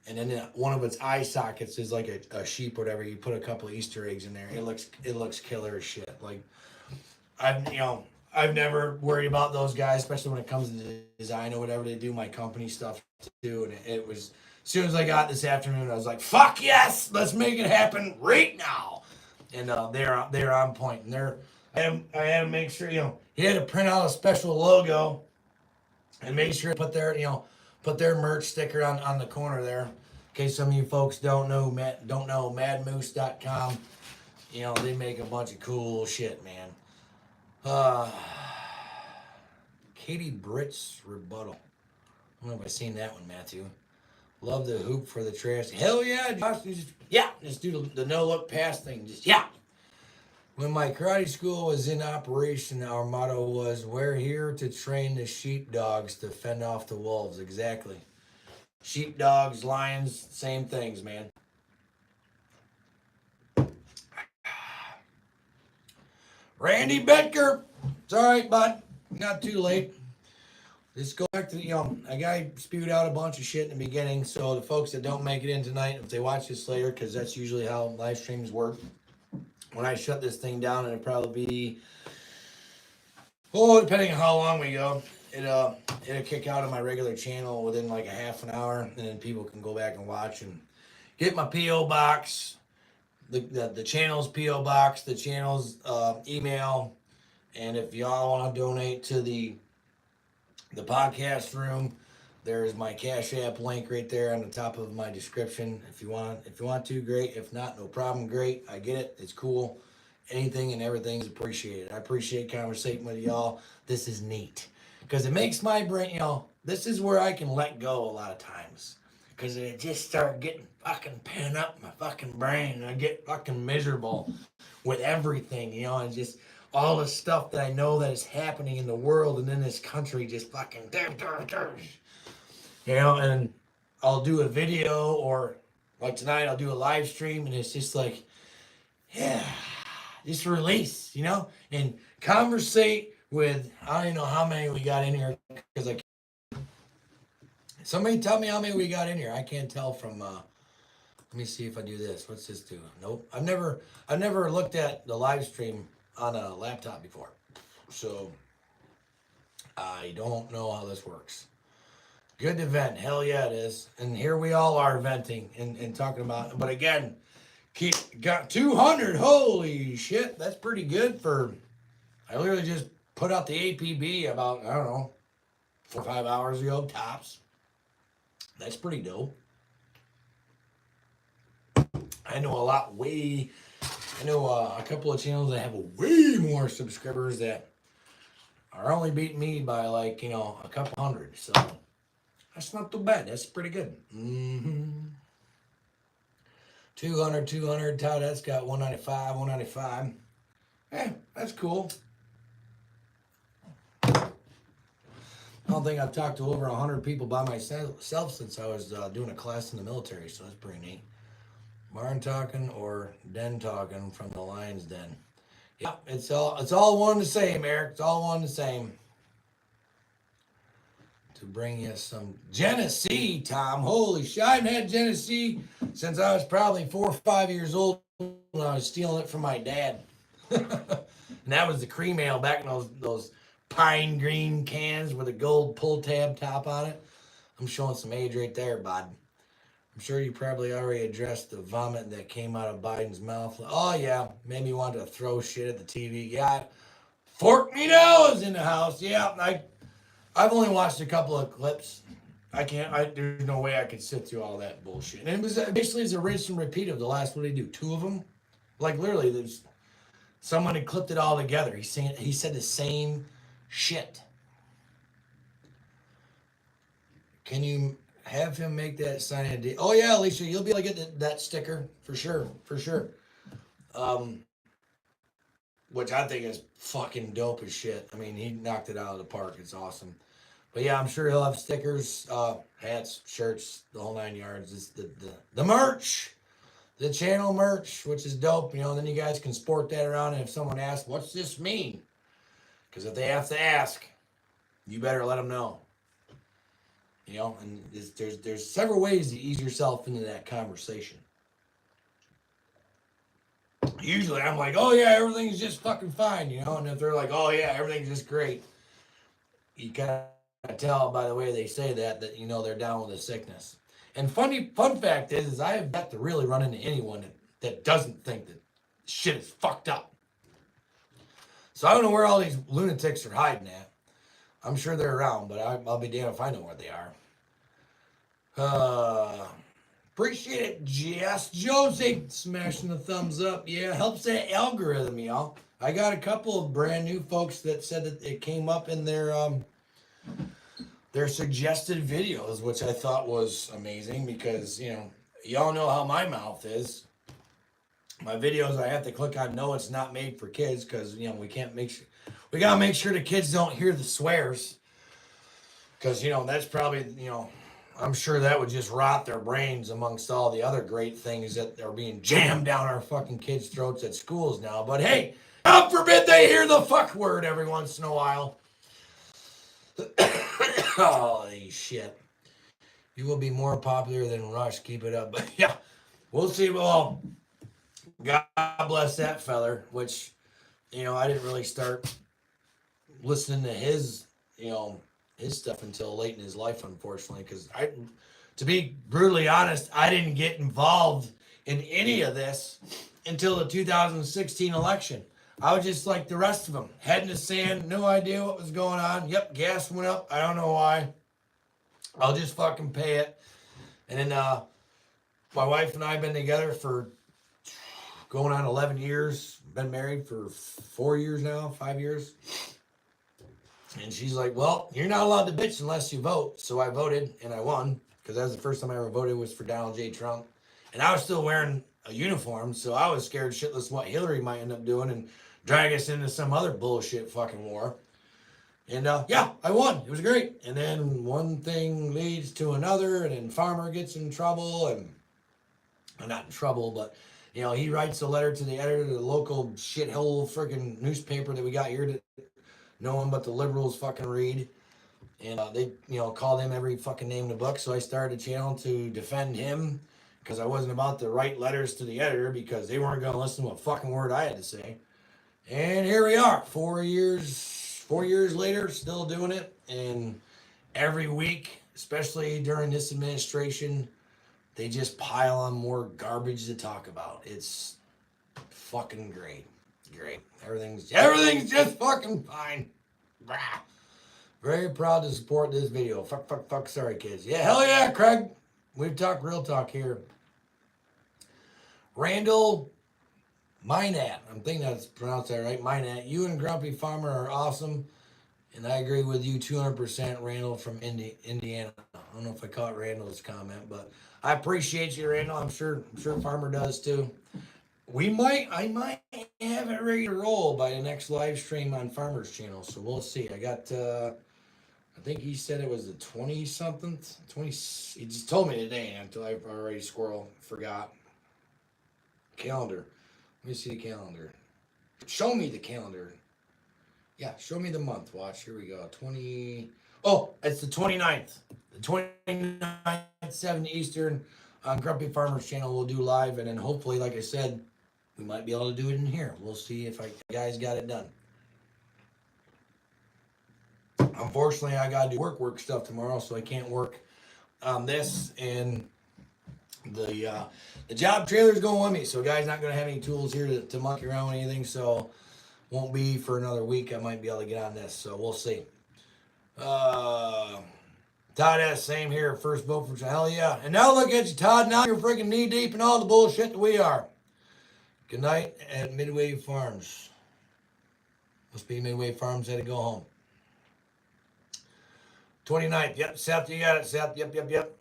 and then one of its eye sockets is like a sheep or whatever. You put a couple of Easter eggs in there. It looks killer as shit. Like I've never worried about those guys, especially when it comes to design or whatever. They do my company stuff too, and it was as soon as I got this afternoon, I was like, "Fuck yes, let's make it happen right now." And they're on point, and I had to make sure he had to print out a special logo and make sure to put their merch sticker on the corner there. In case some of you folks don't know madmoose.com, they make a bunch of cool shit, man. Katie Britt's rebuttal. I don't know if I've seen that one, Matthew. Love the hoop for the trash. Hell yeah, Josh. Just do the no look pass thing. When my karate school was in operation, our motto was, "We're here to train the sheepdogs to fend off the wolves." Exactly. Sheepdogs, lions, same things, man. Randy Bedker. It's all right, bud. Not too late. Let's go back to, a guy spewed out a bunch of shit in the beginning, so the folks that don't make it in tonight, if they watch this later, because that's usually how live streams work, when I shut this thing down, it'll probably be, depending on how long we go, it'll kick out of my regular channel within like a half an hour, and then people can go back and watch and get my P.O. box, the channel's P.O. box, the channel's email, and if y'all want to donate to the podcast room, there's my Cash App link right there on the top of my description. If you want to, great. If not, no problem, great. I get it. It's cool. Anything and everything is appreciated. I appreciate conversating with y'all. This is neat because it makes my brain, this is where I can let go a lot of times because it just start getting fucking pent up in my fucking brain and I get fucking miserable with everything, and just all the stuff that I know that is happening in the world and in this country just fucking, and I'll do a video or like tonight I'll do a live stream and it's just like, yeah, just release, and conversate with, I don't even know how many we got in here because somebody tell me how many we got in here. I can't tell from, let me see if I do this. What's this do? Nope. I've never looked at the live stream on a laptop before, so I don't know how this works. Good event, hell yeah it is, and here we all are venting and talking about. But again, got 200. Holy shit, that's pretty good for. I literally just put out the APB about, I don't know, 4 or 5 hours ago tops. That's pretty dope. I know a couple of channels that have way more subscribers that are only beating me by like, a couple hundred. So that's not too bad. That's pretty good. 200. Todd, that's got 195. That's cool. I don't think I've talked to over 100 people by myself since I was doing a class in the military. So that's pretty neat. Barn talking or den talking from the lion's den. Yeah, it's all one the same, Eric. It's all one the same. To bring you some Genesee, Tom. Holy shit, I haven't had Genesee since I was probably 4 or 5 years old when I was stealing it from my dad. And that was the cream ale back in those pine green cans with a gold pull tab top on it. I'm showing some age right there, bud. I'm sure you probably already addressed the vomit that came out of Biden's mouth. Oh, yeah. Made me want to throw shit at the TV. Yeah. Fork me nose in the house. Yeah. I've only watched a couple of clips. There's no way I could sit through all that bullshit. And it was basically a rinse and repeat of the last, what did he do? 2 of them? Like literally, there's someone had clipped it all together. He said the same shit. Can you have him make that sign a deal? Oh yeah, Alicia, you'll be able to get that sticker for sure. Which I think is fucking dope as shit. I mean, he knocked it out of the park. It's awesome. But yeah, I'm sure he'll have stickers, hats, shirts, the whole 9 yards. It's the merch, the channel merch, which is dope. Then you guys can sport that around. And if someone asks, what's this mean? Because if they have to ask, you better let them know. You know, and there's several ways to ease yourself into that conversation. Usually I'm like, oh yeah, everything's just fucking fine, you know, and if they're like, oh yeah, everything's just great, you kind of tell by the way they say that you know they're down with a sickness. And fun fact is I have yet to really run into anyone that doesn't think that shit is fucked up. So I don't know where all these lunatics are hiding at. I'm sure they're around, but I'll be damned if I know where they are. Uh, Appreciate it, Jess Josie. Smashing the thumbs up. Yeah, helps that algorithm, y'all. I got a couple of brand new folks that said that it came up in their suggested videos, which I thought was amazing because, you know, y'all know how my mouth is. My videos, I have to click on no, it's not made for kids because, you know, we got to make sure the kids don't hear the swears because, you know, that's probably, you know, I'm sure that would just rot their brains amongst all the other great things that are being jammed down our fucking kids' throats at schools now. But hey, God forbid they hear the fuck word every once in a while. Holy shit. You will be more popular than Rush. Keep it up. But yeah, we'll see. Well, God bless that feller, which, you know, I didn't really start listening to his, you know, his stuff until late in his life, unfortunately, because to be brutally honest, I didn't get involved in any of this until the 2016 election. I was just like the rest of them, head in the sand, no idea what was going on. Yep, gas went up. I don't know why. I'll just fucking pay it. And then my wife and I have been together for going on 11 years. Been married for 4 years now, 5 years. And she's like, well, you're not allowed to bitch unless you vote. So I voted and I won because that was the first time I ever voted was for Donald J. Trump. And I was still wearing a uniform. So I was scared shitless what Hillary might end up doing and drag us into some other bullshit fucking war. And yeah, I won. It was great. And then one thing leads to another. And then Farmer gets in trouble. And not in trouble, but you know, he writes a letter to the editor of the local shithole freaking newspaper that we got here that no one but the liberals fucking read. And they, you know, called him every fucking name in the book. So I started a channel to defend him because I wasn't about to write letters to the editor because they weren't going to listen to a fucking word I had to say. And here we are, 4 years later, still doing it. And every week, especially during this administration, they just pile on more garbage to talk about. It's fucking great. Great. Everything's just fucking fine. Blah. Very proud to support this video. Fuck, sorry kids. Yeah, hell yeah, Craig. We've talked real talk here. Randall Minat. I'm thinking that's pronounced that right. Minat. You and Grumpy Farmer are awesome. And I agree with you 200%, Randall from Indiana. I don't know if I caught Randall's comment, but I appreciate you, Randall. I'm sure Farmer does too. I might have it ready to roll by the next live stream on Farmer's channel. So we'll see. I got, I think he said it was the 20-something. He just told me today until I already forgot. Calendar. Let me see the calendar. Show me the calendar. Yeah, show me the month. Watch. Here we go. Oh, it's the 29th. The 29th, 7 Eastern on Grumpy Farmer's channel. We'll do live. And then hopefully, like I said, we might be able to do it in here. We'll see if the guys got it done. Unfortunately, I got to do work stuff tomorrow, so I can't work on this. And the job trailer's going with me. So, guys, not going to have any tools here to monkey around with anything. So, won't be for another week. I might be able to get on this. So, we'll see. Todd has same here. First vote for hell yeah. And now look at you, Todd. Now you're freaking knee deep in all the bullshit that we are. Good night at Midway Farms. Must be Midway Farms. Had to go home. 29th. Yep, Seth, you got it, Seth. Yep.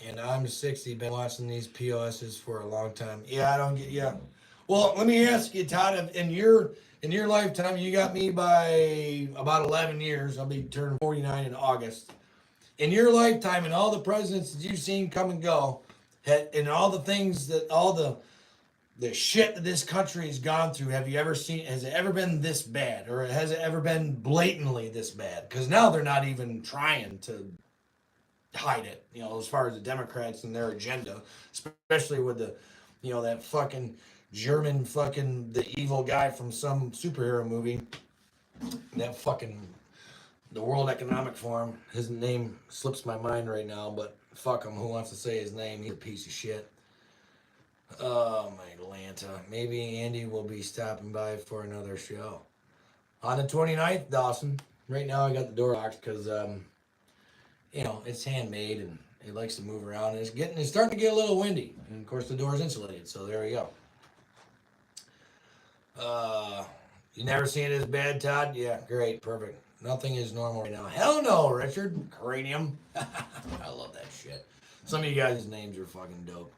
And I'm 60. Been watching these POSs for a long time. Yeah, I don't get. Yeah. Well, let me ask you, Todd. In your lifetime, you got me by about 11 years. I'll be turning 49 in August. In your lifetime, and all the presidents that you've seen come and go, and all the things that all the shit that this country has gone through, have you ever seen? Has it ever been this bad, or has it ever been blatantly this bad? Because now they're not even trying to hide it, as far as the Democrats and their agenda, especially with that fucking German the evil guy from some superhero movie, that fucking, the World Economic Forum. His name slips my mind right now, but fuck him. Who wants to say his name? He's a piece of shit. My Atlanta. Maybe Andy will be stopping by for another show. On the 29th, Dawson. Right now I got the door locked because, it's handmade and it likes to move around. And it's starting to get a little windy. And of course the door is insulated, so there we go. You never seen it as bad, Todd? Yeah, great, perfect. Nothing is normal right now. Hell no, Richard. Cranium. I love that shit. Some of you guys' names are fucking dope.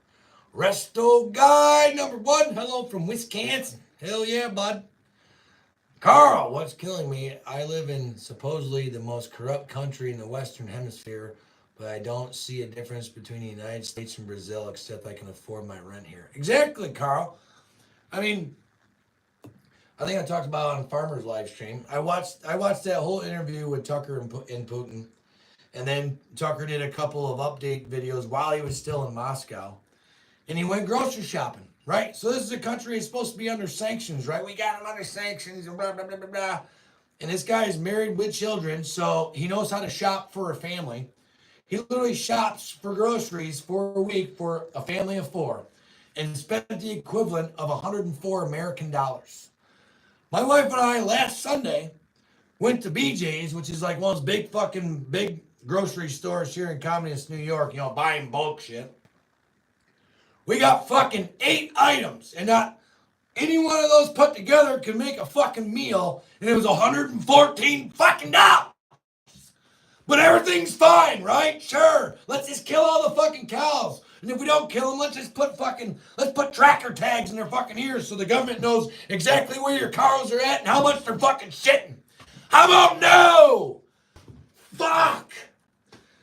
Resto Guy #1. Hello from Wisconsin. Hell yeah, bud. Carl, what's killing me? I live in supposedly the most corrupt country in the Western Hemisphere, but I don't see a difference between the United States and Brazil except I can afford my rent here. Exactly, Carl. I mean, I think I talked about it on Farmer's live stream. I watched that whole interview with Tucker and Putin, and then Tucker did a couple of update videos while he was still in Moscow, and he went grocery shopping, right? So this is a country that's supposed to be under sanctions, right? We got him under sanctions, and blah, blah, blah, blah, blah. And this guy is married with children, so he knows how to shop for a family. He literally shops for groceries for a week for a family of 4 and spent the equivalent of 104 American dollars. My wife and I last Sunday went to BJ's, which is like one of those big grocery stores here in Communist New York, buying bulk shit. We got fucking 8 items, and not any one of those put together could make a fucking meal, and it was 114 fucking dollars. But everything's fine, right? Sure. Let's just kill all the fucking cows. And if we don't kill them, let's put tracker tags in their fucking ears so the government knows exactly where your cows are at and how much they're fucking shitting. How about no? Fuck.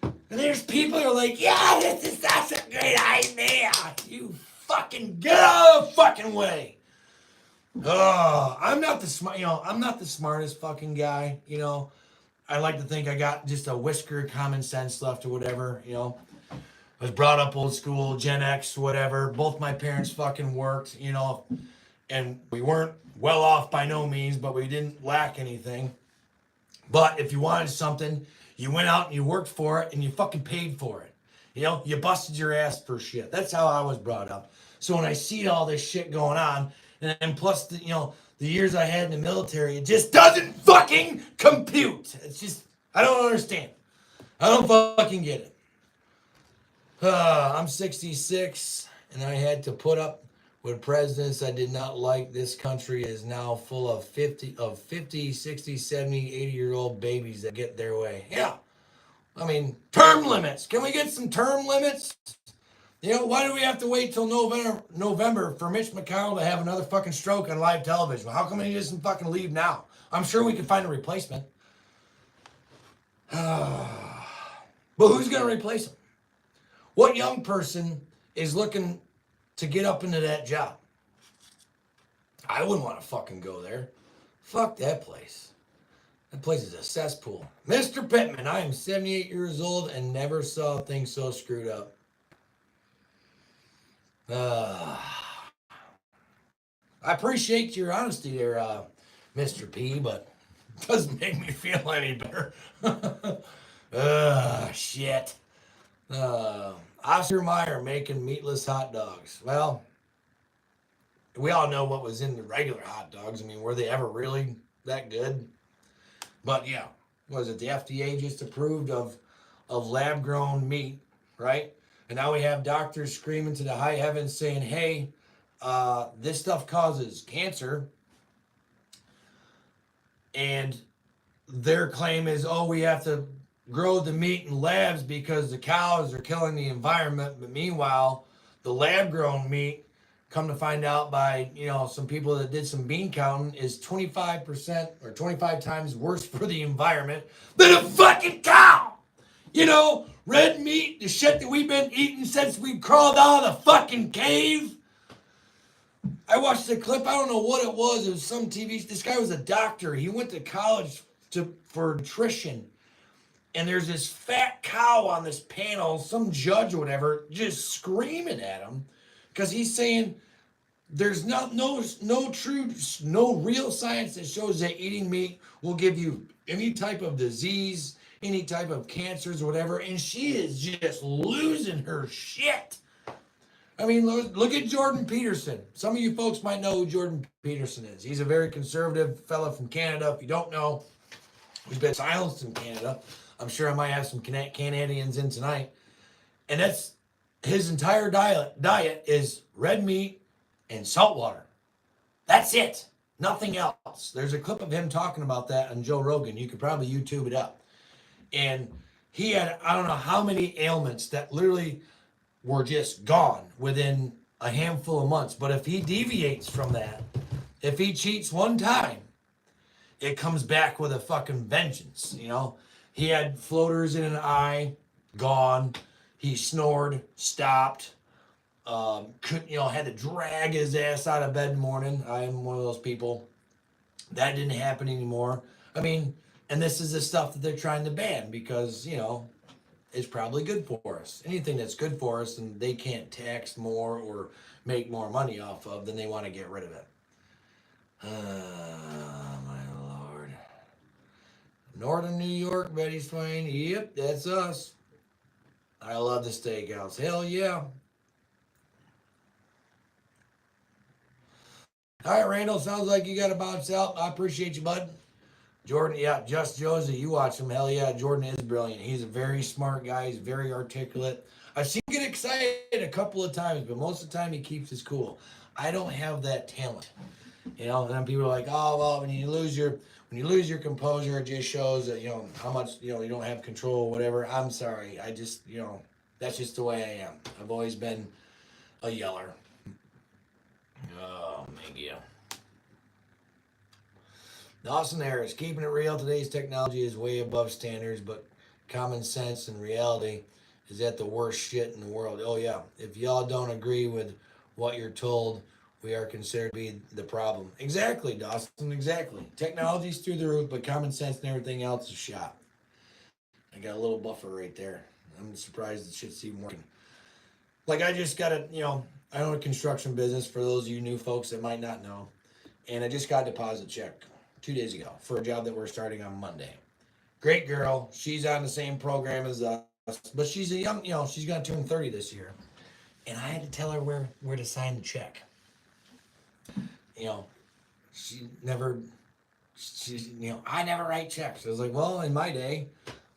And there's people who are like, yeah, this is such a great idea. You fucking get out of the fucking way. I'm not the smartest fucking guy, I like to think I got just a whisker of common sense left or whatever, I was brought up old school, Gen X, whatever. Both my parents fucking worked, and we weren't well off by no means, but we didn't lack anything. But if you wanted something, you went out and you worked for it and you fucking paid for it. You busted your ass for shit. That's how I was brought up. So when I see all this shit going on, and plus the years I had in the military, it just doesn't fucking compute. It's just, I don't understand. I don't fucking get it. I'm 66, and I had to put up with presidents I did not like. This country is now full of 50, 60, 70, 80-year-old babies that get their way. Yeah. I mean, term limits. Can we get some term limits? Why do we have to wait till November for Mitch McConnell to have another fucking stroke on live television? How come he doesn't fucking leave now? I'm sure we can find a replacement. But who's going to replace him? What young person is looking to get up into that job? I wouldn't want to fucking go there. Fuck that place. That place is a cesspool. Mr. Pittman, I am 78 years old and never saw things so screwed up. I appreciate your honesty there, Mr. P, but it doesn't make me feel any better. Shit. Oscar Mayer making meatless hot dogs. Well, we all know what was in the regular hot dogs. I mean, were they ever really that good? But yeah, was it the FDA just approved of lab-grown meat, right? And now we have doctors screaming to the high heavens saying, hey, this stuff causes cancer. And their claim is, we have to grow the meat in labs because the cows are killing the environment. But meanwhile, the lab-grown meat, come to find out by, some people that did some bean counting, is 25% or 25 times worse for the environment than a fucking cow. Red meat, the shit that we've been eating since we crawled out of the fucking cave. I watched the clip. I don't know what it was. It was some TV. This guy was a doctor. He went to college for nutrition. and there's this fat cow on this panel, some judge or whatever, just screaming at him because he's saying there's no real science that shows that eating meat will give you any type of disease, any type of cancers or whatever. And she is just losing her shit. I mean, look at Jordan Peterson. Some of you folks might know who Jordan Peterson is. He's a very conservative fella from Canada. If you don't know, he's been silenced in Canada. I'm sure I might have some Canadians in tonight. And that's his entire diet is red meat and salt water. That's it. Nothing else. There's a clip of him talking about that on Joe Rogan. You could probably YouTube it up. And he had, I don't know how many ailments that literally were just gone within a handful of months. But if he deviates from that, if he cheats one time, it comes back with a fucking vengeance, you know? He had floaters in an eye, gone. He snored, stopped. Had to drag his ass out of bed in the morning. I am one of those people. That didn't happen anymore. I mean, and this is the stuff that they're trying to ban because, it's probably good for us. Anything that's good for us and they can't tax more or make more money off of, then they want to get rid of it. My Lord. Northern New York, Betty's Plain. Yep, that's us. I love the steakhouse. Hell yeah. All right, Randall, sounds like you got to bounce out. I appreciate you, bud. Jordan, yeah, Just Josie, you watch him. Hell yeah, Jordan is brilliant. He's a very smart guy. He's very articulate. I've seen him get excited a couple of times, but most of the time he keeps his cool. I don't have that talent. And then people are like, oh, well, when you lose your composure, it just shows that, how much, you don't have control, whatever. I'm sorry. I just, that's just the way I am. I've always been a yeller. Oh, thank you. Dawson Harris, keeping it real, today's technology is way above standards, but common sense and reality is at the worst shit in the world. Oh, yeah. If y'all don't agree with what you're told, we are considered to be the problem. Exactly, Dawson, exactly. Technology's through the roof, but common sense and everything else is shot. I got a little buffer right there. I'm surprised the shit's even working. Like, I just got I own a construction business for those of you new folks that might not know. And I just got a deposit check 2 days ago for a job that we're starting on Monday. Great girl. She's on the same program as us, but she's a young, she's going to turn 30 this year. And I had to tell her where to sign the check. I never write checks. I was like, well, in my day,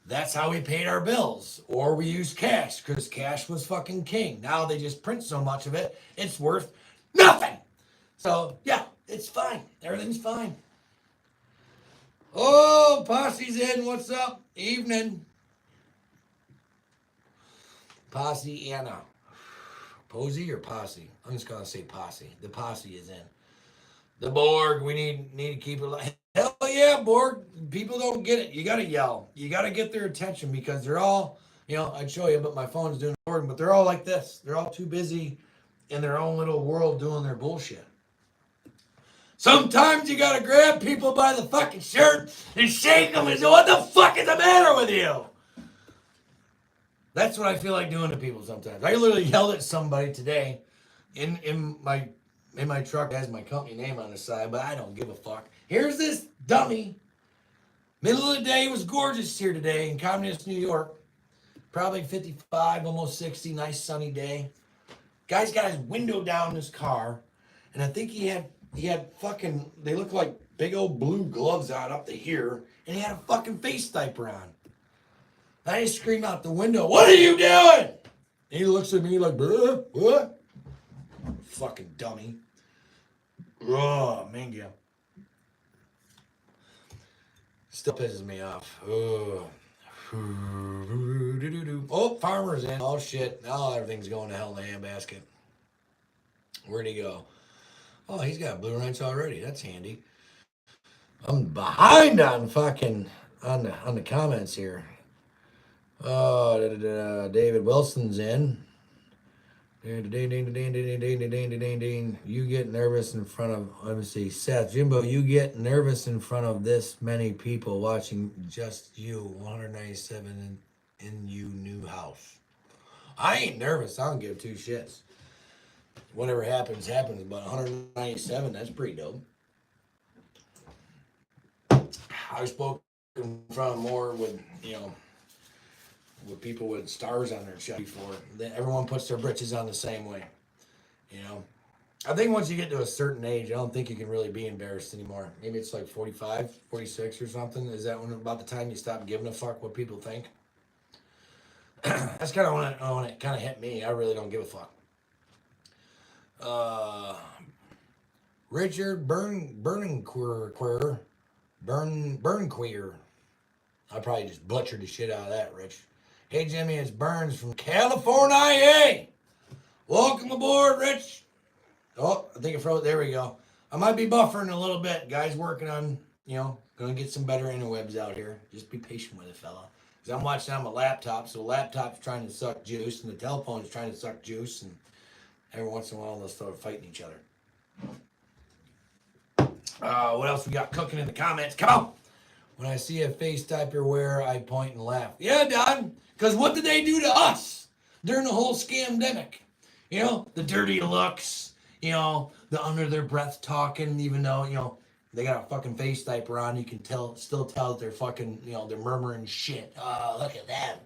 that's how we paid our bills. Or we used cash because cash was fucking king. Now they just print so much of it, it's worth nothing. So, yeah, it's fine. Everything's fine. Oh, Posse's in. What's up? Evening. Posse Anna. Posey or Posse? I'm just going to say Posse. The Posse is in. The Borg, we need to keep it alive. Hell yeah, Borg. People don't get it. You got to yell. You got to get their attention because they're all, I'd show you, but my phone's doing recording, but they're all like this. They're all too busy in their own little world doing their bullshit. Sometimes you got to grab people by the fucking shirt and shake them and say, what the fuck is the matter with you? That's what I feel like doing to people sometimes. I literally yelled at somebody today in my truck. It has my company name on the side, but I don't give a fuck. Here's this dummy. Middle of the day, it was gorgeous here today in communist New York. Probably 55, almost 60, nice sunny day. Guy's got his window down in his car, and I think he had fucking, they look like big old blue gloves on up to here, and he had a fucking face diaper on. I just scream out the window, what are you doing? And he looks at me like, what? Fucking dummy. Oh, man, yeah. Still pisses me off. Oh, Farmer's in. Oh, shit. Now everything's going to hell in the handbasket. Where'd he go? Oh, he's got blue ranks already. That's handy. I'm behind on the comments here. Oh, David Wilson's in. You get nervous in front of, let me see, Seth, Jimbo, you get nervous in front of this many people watching just you, 197 in you new house. I ain't nervous. I don't give two shits. Whatever happens, happens. But 197, that's pretty dope. I've spoken in front of more with, with people with stars on their chest before. Everyone puts their britches on the same way. I think once you get to a certain age, I don't think you can really be embarrassed anymore. Maybe it's like 45, 46 or something. Is that when about the time you stop giving a fuck what people think? That's kind of when it kind of hit me. I really don't give a fuck. Richard Burnqueer. I probably just butchered the shit out of that, Rich. Hey, Jimmy, it's Burns from California. Welcome aboard, Rich. Oh, I think I froze. There we go. I might be buffering a little bit. Guys working on, going to get some better interwebs out here. Just be patient with it, fella. Because I'm watching on my laptop, so the laptop's trying to suck juice, and the telephone's trying to suck juice, and every once in a while they'll start fighting each other. What else we got cooking in the comments? Come on! When I see a face diaper wear, I point and laugh. Yeah, Don, because what did they do to us during the whole scamdemic? The dirty looks, the under their breath talking, even though, they got a fucking face diaper on, you can still tell that they're fucking, they're murmuring shit. Oh, look at them.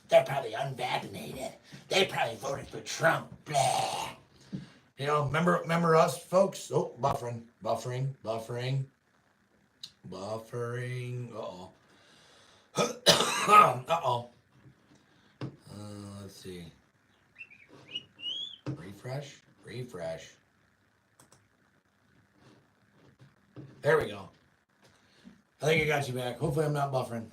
They're probably unvaccinated. They probably voted for Trump. Blah. Remember us, folks? Oh, buffering. Uh-oh. Uh-oh. Let's see. Refresh. There we go. I think I got you back. Hopefully I'm not buffering.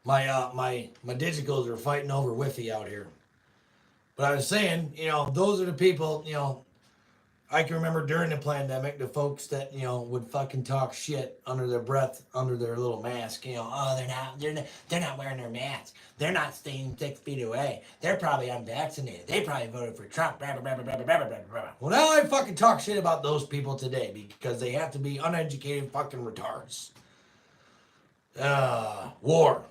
My digicals are fighting over Wi-Fi out here. But I was saying, those are the people, I can remember during the pandemic, the folks that, would fucking talk shit under their breath, under their little mask, oh, they're not wearing their mask. They're not staying 6 feet away. They're probably unvaccinated. They probably voted for Trump. Blah, blah, blah, blah, blah, blah, blah, blah. Well, now I fucking talk shit about those people today because they have to be uneducated fucking retards. War.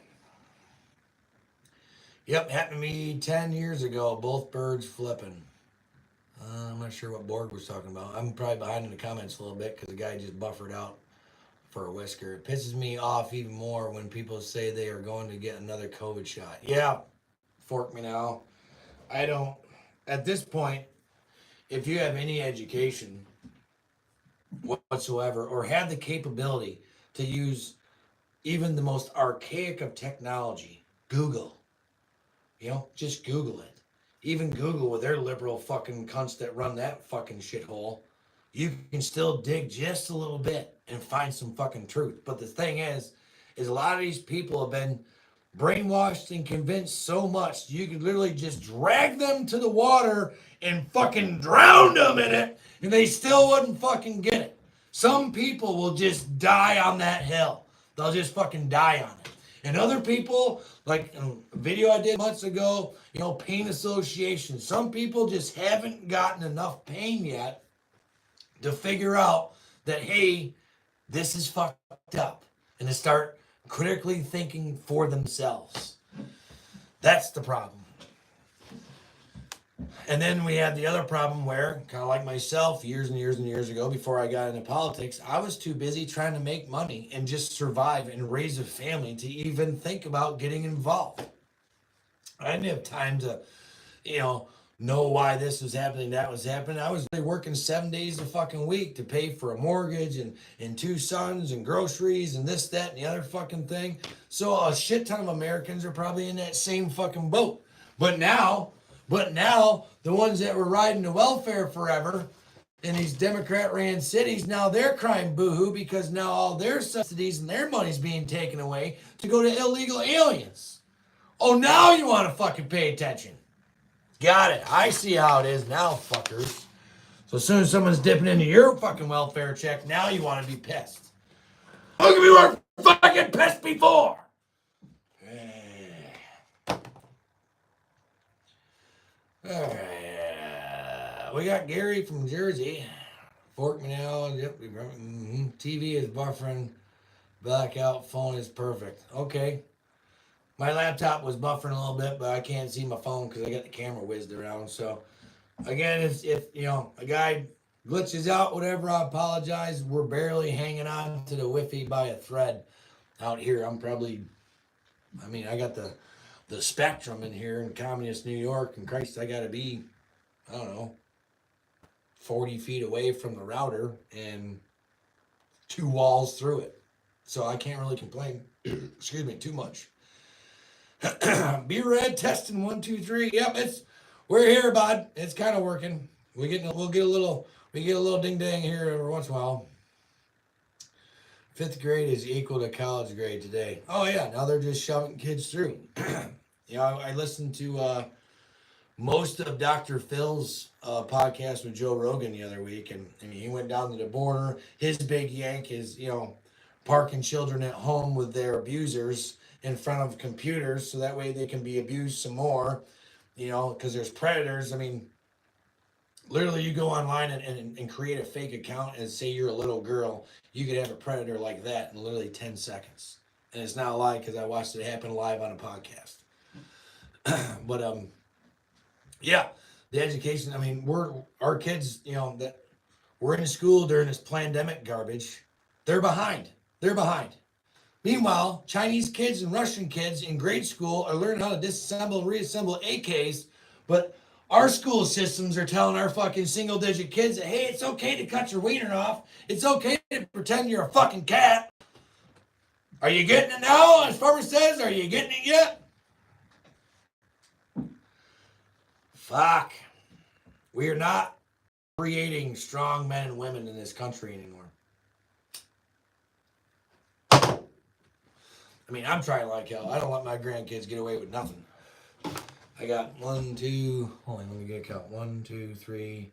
Yep, happened to me 10 years ago. Both birds flipping. I'm not sure what Borg was talking about. I'm probably behind in the comments a little bit because the guy just buffered out for a whisker. It pisses me off even more when people say they are going to get another COVID shot. Yeah, fork me now. I don't, at this point, if you have any education whatsoever or have the capability to use even the most archaic of technology, Google. Just Google it. Even Google with their liberal fucking cunts that run that fucking shithole, you can still dig just a little bit and find some fucking truth. But the thing is a lot of these people have been brainwashed and convinced so much you could literally just drag them to the water and fucking drown them in it and they still wouldn't fucking get it. Some people will just die on that hill. They'll just fucking die on it. And other people, like a video I did months ago, pain association. Some people just haven't gotten enough pain yet to figure out that, hey, this is fucked up. And to start critically thinking for themselves. That's the problem. And then we have the other problem where, kind of like myself, years and years and years ago, before I got into politics, I was too busy trying to make money and just survive and raise a family to even think about getting involved. I didn't have time to, know why this was happening, that was happening. I was working 7 days a fucking week to pay for a mortgage and 2 sons and groceries and this, that, and the other fucking thing. So a shit ton of Americans are probably in that same fucking boat. But now, the ones that were riding the welfare forever in these Democrat-ran cities, now they're crying boo-hoo because now all their subsidies and their money's being taken away to go to illegal aliens. Oh, now you want to fucking pay attention. Got it. I see how it is now, fuckers. So as soon as someone's dipping into your fucking welfare check, now you want to be pissed. How come you weren't fucking pissed before? All right. We got Gary from Jersey. Fork me now. Yep. TV is buffering. Blackout. Phone is perfect. Okay. My laptop was buffering a little bit, but I can't see my phone because I got the camera whizzed around. So, again, if a guy glitches out, whatever, I apologize. We're barely hanging on to the Wi-Fi by a thread out here. I got the spectrum in here in communist New York, and Christ, I got to be, I don't know, 40 feet away from the router and 2 walls through it. So I can't really complain, excuse me, too much. Be red, testing 1, 2, 3. Yep, we're here, bud. It's kind of working. We get a little ding dang here every once in a while. 5th grade is equal to college grade today. Oh yeah, now they're just shoving kids through. I listened to most of Dr. Phil's podcast with Joe Rogan the other week, and he went down to the border. His big yank is parking children at home with their abusers in front of computers so that way they can be abused some more, because there's predators. I mean, literally you go online and create a fake account and say you're a little girl. You could have a predator like that in literally 10 seconds. And it's not a lie because I watched it happen live on a podcast. But, yeah, the education, our kids, that we're in school during this pandemic garbage, they're behind. Meanwhile, Chinese kids and Russian kids in grade school are learning how to disassemble and reassemble AKs, but our school systems are telling our fucking single-digit kids that, hey, it's okay to cut your wiener off. It's okay to pretend you're a fucking cat. Are you getting it now, as Farmer says? Are you getting it yet? Fuck. We are not creating strong men and women in this country anymore. I'm trying like hell. I don't let my grandkids get away with nothing. I got 1, 2, hold on, let me get a count. 1, 2, 3.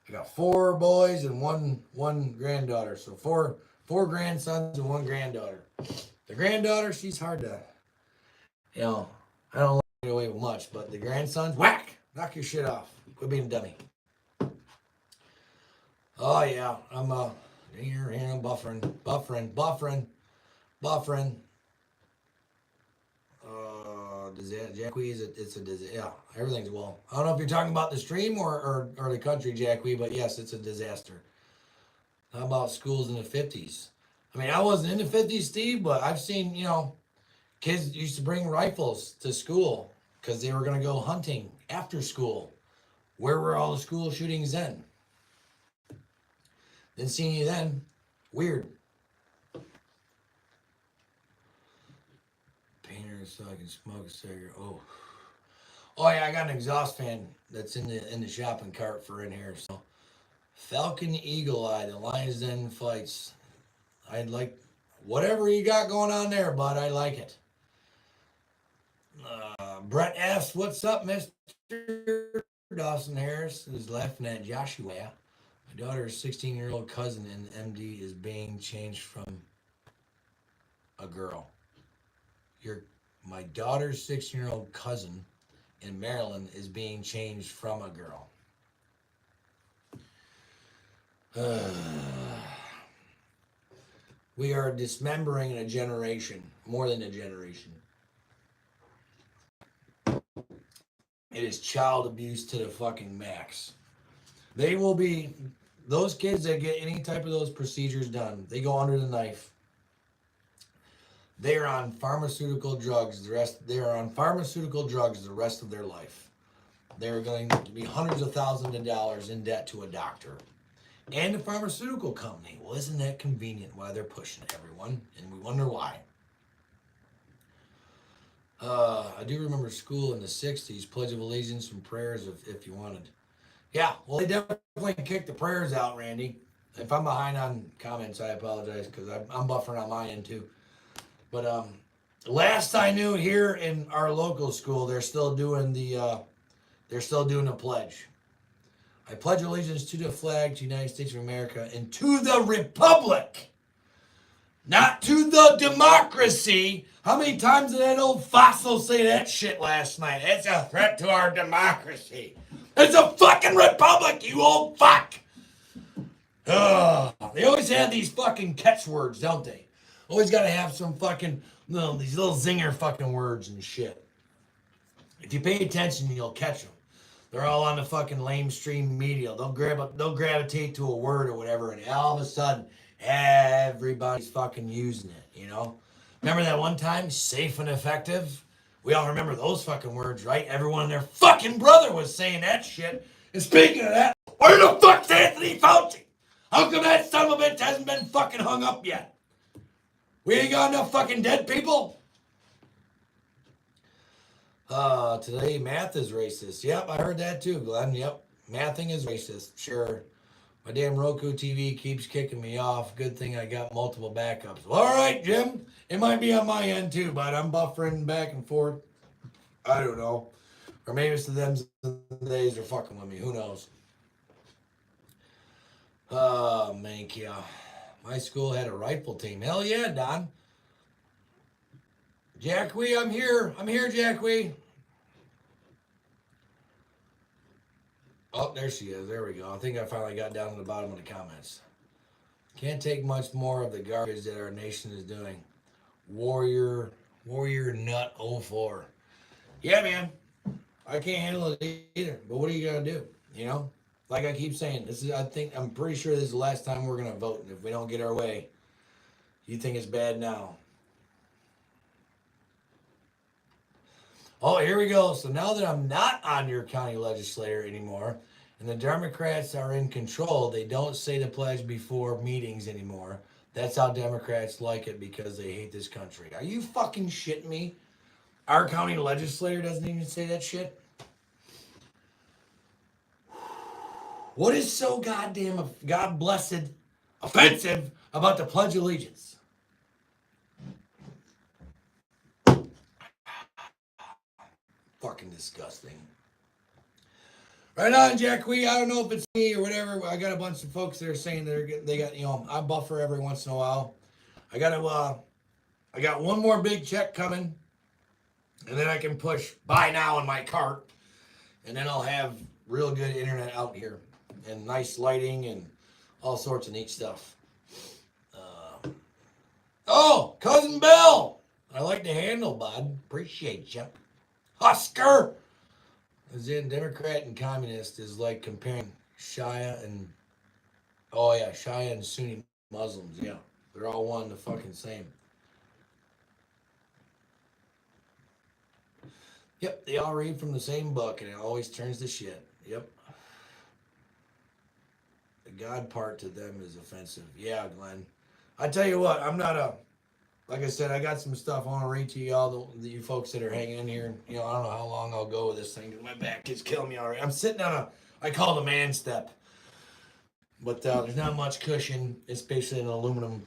I got 4 boys and one granddaughter. So four grandsons and 1 granddaughter. The granddaughter, she's hard to, I don't let her get away with much, but the grandsons, whack! Knock your shit off. Quit being a dummy. Oh yeah, I'm here, buffering. Jackie, it's a disaster. Yeah, everything's well. I don't know if you're talking about the stream or the country, Jackie, but yes, it's a disaster. How about schools in the 50s? I wasn't in the 50s, Steve, but I've seen, kids used to bring rifles to school because they were going to go hunting after school. Where were all the school shootings then? Didn't see any then. Weird. So I can smoke a cigarette. Oh yeah, I got an exhaust fan that's in the shopping cart for in here. So Falcon Eagle Eye, the Lions Den fights. I'd like whatever you got going on there, bud. I like it. Brett asks, "What's up, Mr. Dawson Harris?" Is laughing at Joshua. My daughter's 16-year-old cousin in MD is being changed from a girl. My daughter's 16-year-old cousin in Maryland is being changed from a girl. We are dismembering a generation, more than a generation. It is child abuse to the fucking max. They will be, those kids that get any type of those procedures done, they go under the knife. They are on pharmaceutical drugs the rest of their life. They're going to be hundreds of thousands of dollars in debt to a doctor and a pharmaceutical company. Well, isn't that convenient why they're pushing everyone? And we wonder why. I do remember school in the 60s, Pledge of Allegiance and prayers if you wanted. Yeah, well, they definitely kicked the prayers out, Randy. If I'm behind on comments, I apologize because I'm buffering on my end too. But last I knew, here in our local school, they're still doing the pledge. I pledge allegiance to the flag, to the United States of America, and to the republic, not to the democracy How many times did that old fossil say that shit last night? It's a threat to our democracy. It's a fucking republic, you old fuck. They always have these fucking catchwords, don't they? Always got to have some fucking, these little zinger fucking words and shit. If you pay attention, you'll catch them. They're all on the fucking lamestream media. They'll gravitate to a word or whatever, and all of a sudden, everybody's fucking using it, you know? Remember that one time, safe and effective? We all remember those fucking words, right? Everyone and their fucking brother was saying that shit. And speaking of that, where the fuck's Anthony Fauci? How come that son of a bitch hasn't been fucking hung up yet? We ain't got enough fucking dead people? Today math is racist. Yep, I heard that too, Glenn. Yep, mathing is racist. Sure. My damn Roku TV keeps kicking me off. Good thing I got multiple backups. Well, all right, Jim. It might be on my end too, but I'm buffering back and forth. I don't know. Or maybe it's the them days are fucking with me. Who knows? Man, yeah. My school had a rifle team. Hell yeah, Don. Jack Wee, I'm here. I'm here, Jack Wee. Oh, there she is. There we go. I think I finally got down to the bottom of the comments. Can't take much more of the garbage that our nation is doing. Warrior Nut 04. Yeah, man. I can't handle it either. But what are you gonna do? You know? Like I keep saying, I'm pretty sure this is the last time we're gonna vote. And if we don't get our way, you think it's bad now. Oh, here we go. So now that I'm not on your county legislator anymore, and the Democrats are in control, they don't say the pledge before meetings anymore. That's how Democrats like it because they hate this country. Are you fucking shitting me? Our county legislator doesn't even say that shit? What is so goddamn God-blessed offensive about the Pledge of Allegiance? Fucking disgusting. Right on, Jack Wee. I don't know if it's me or whatever. I got a bunch of folks that are saying they got, I buffer every once in a while. I got one more big check coming, and then I can push buy now in my cart, and then I'll have real good internet out here, and nice lighting, and all sorts of neat stuff. Oh, Cousin Bill! I like the handle, bud. Appreciate you. Husker! As in, Democrat and Communist is like comparing Shia and Sunni Muslims. Yeah, they're all one, the fucking same. Yep, they all read from the same book, and it always turns to shit. Yep. The God part to them is offensive. Yeah, Glenn. I tell you what, like I said, I got some stuff I want to read to y'all, you folks that are hanging in here. I don't know how long I'll go with this thing because my back is killing me already. I'm sitting on I call it a man step. But there's not much cushion. It's basically an aluminum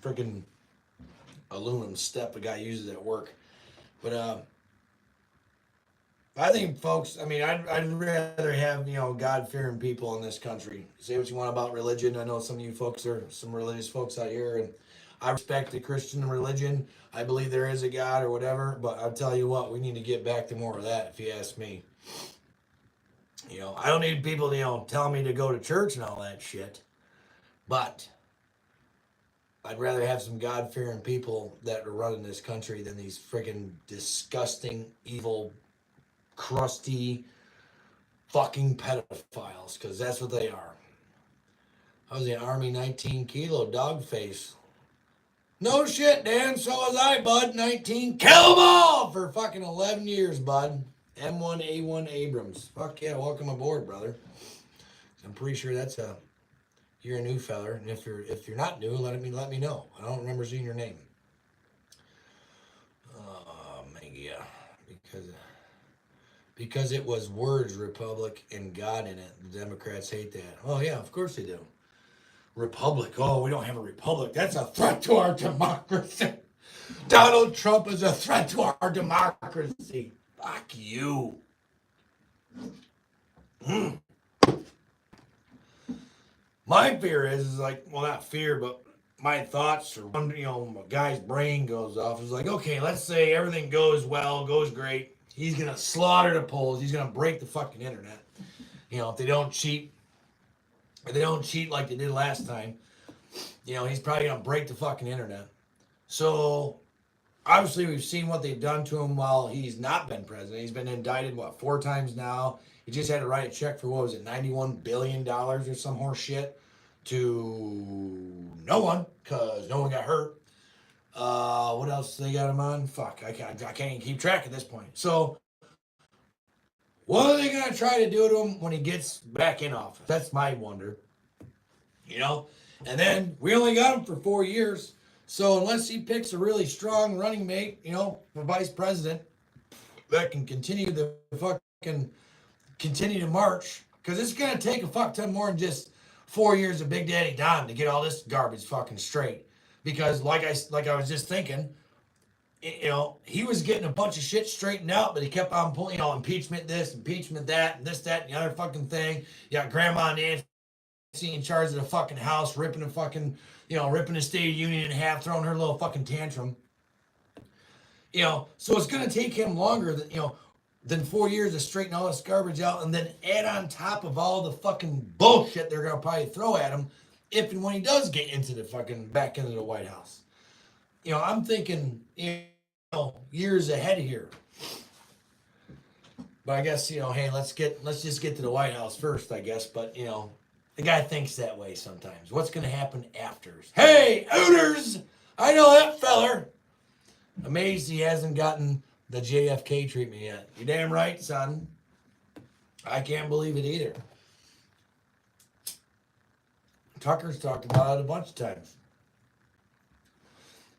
step a guy uses at work. But I think, folks, I'd rather have, God-fearing people in this country. Say what you want about religion. I know some of you folks are some religious folks out here, and I respect the Christian religion. I believe there is a God or whatever, but I'll tell you what, we need to get back to more of that, if you ask me. I don't need people, telling me to go to church and all that shit, but I'd rather have some God-fearing people that are running this country than these freaking disgusting, evil, crusty, fucking pedophiles, because that's what they are. I was in Army 19 kilo dog face. No shit, Dan. So was I, bud. 19. Kill them all for fucking 11 years, bud. M1A1 Abrams. Fuck yeah. Welcome aboard, brother. I'm pretty sure you're a new feller. And if you're not new, let me know. I don't remember seeing your name. Yeah. Because it was words, Republic, and God in it. The Democrats hate that. Oh yeah, of course they do. Republic. Oh, we don't have a republic. That's a threat to our democracy. Donald Trump is a threat to our democracy. Fuck you. My fear is like, well, not fear, but my thoughts, or a guy's brain goes off. It's like, okay, let's say everything goes well, goes great. He's gonna slaughter the polls. He's gonna break the fucking internet. If they don't cheat, if they don't cheat like they did last time, he's probably gonna break the fucking internet. So obviously, we've seen what they've done to him while he's not been president. He's been indicted, 4 times now. He just had to write a check for, what was it, $91 billion or some horse shit to no one, because no one got hurt. What else they got him on? Fuck, I can't even keep track at this point. So, what are they going to try to do to him when he gets back in office? That's my wonder. And then we only got him for 4 years. So unless he picks a really strong running mate, for vice president, that can continue to march, because it's gonna take a fuck ton more than just 4 years of Big Daddy Don to get all this garbage fucking straight. Because like I was just thinking, he was getting a bunch of shit straightened out, but he kept on pulling, impeachment this, impeachment that, and this, that, and the other fucking thing. You got Grandma Nancy in charge of the fucking house, ripping the State of Union in half, throwing her little fucking tantrum. So it's going to take him longer than 4 years to straighten all this garbage out, and then add on top of all the fucking bullshit they're going to probably throw at him if and when he does get into the fucking back into the White House. I'm thinking, years ahead here. But I guess, hey, let's just get to the White House first, I guess. But, the guy thinks that way sometimes. What's going to happen after? Hey, Hooters! I know that feller. Amazed he hasn't gotten the JFK treatment yet. You're damn right, son. I can't believe it either. Tucker's talked about it a bunch of times.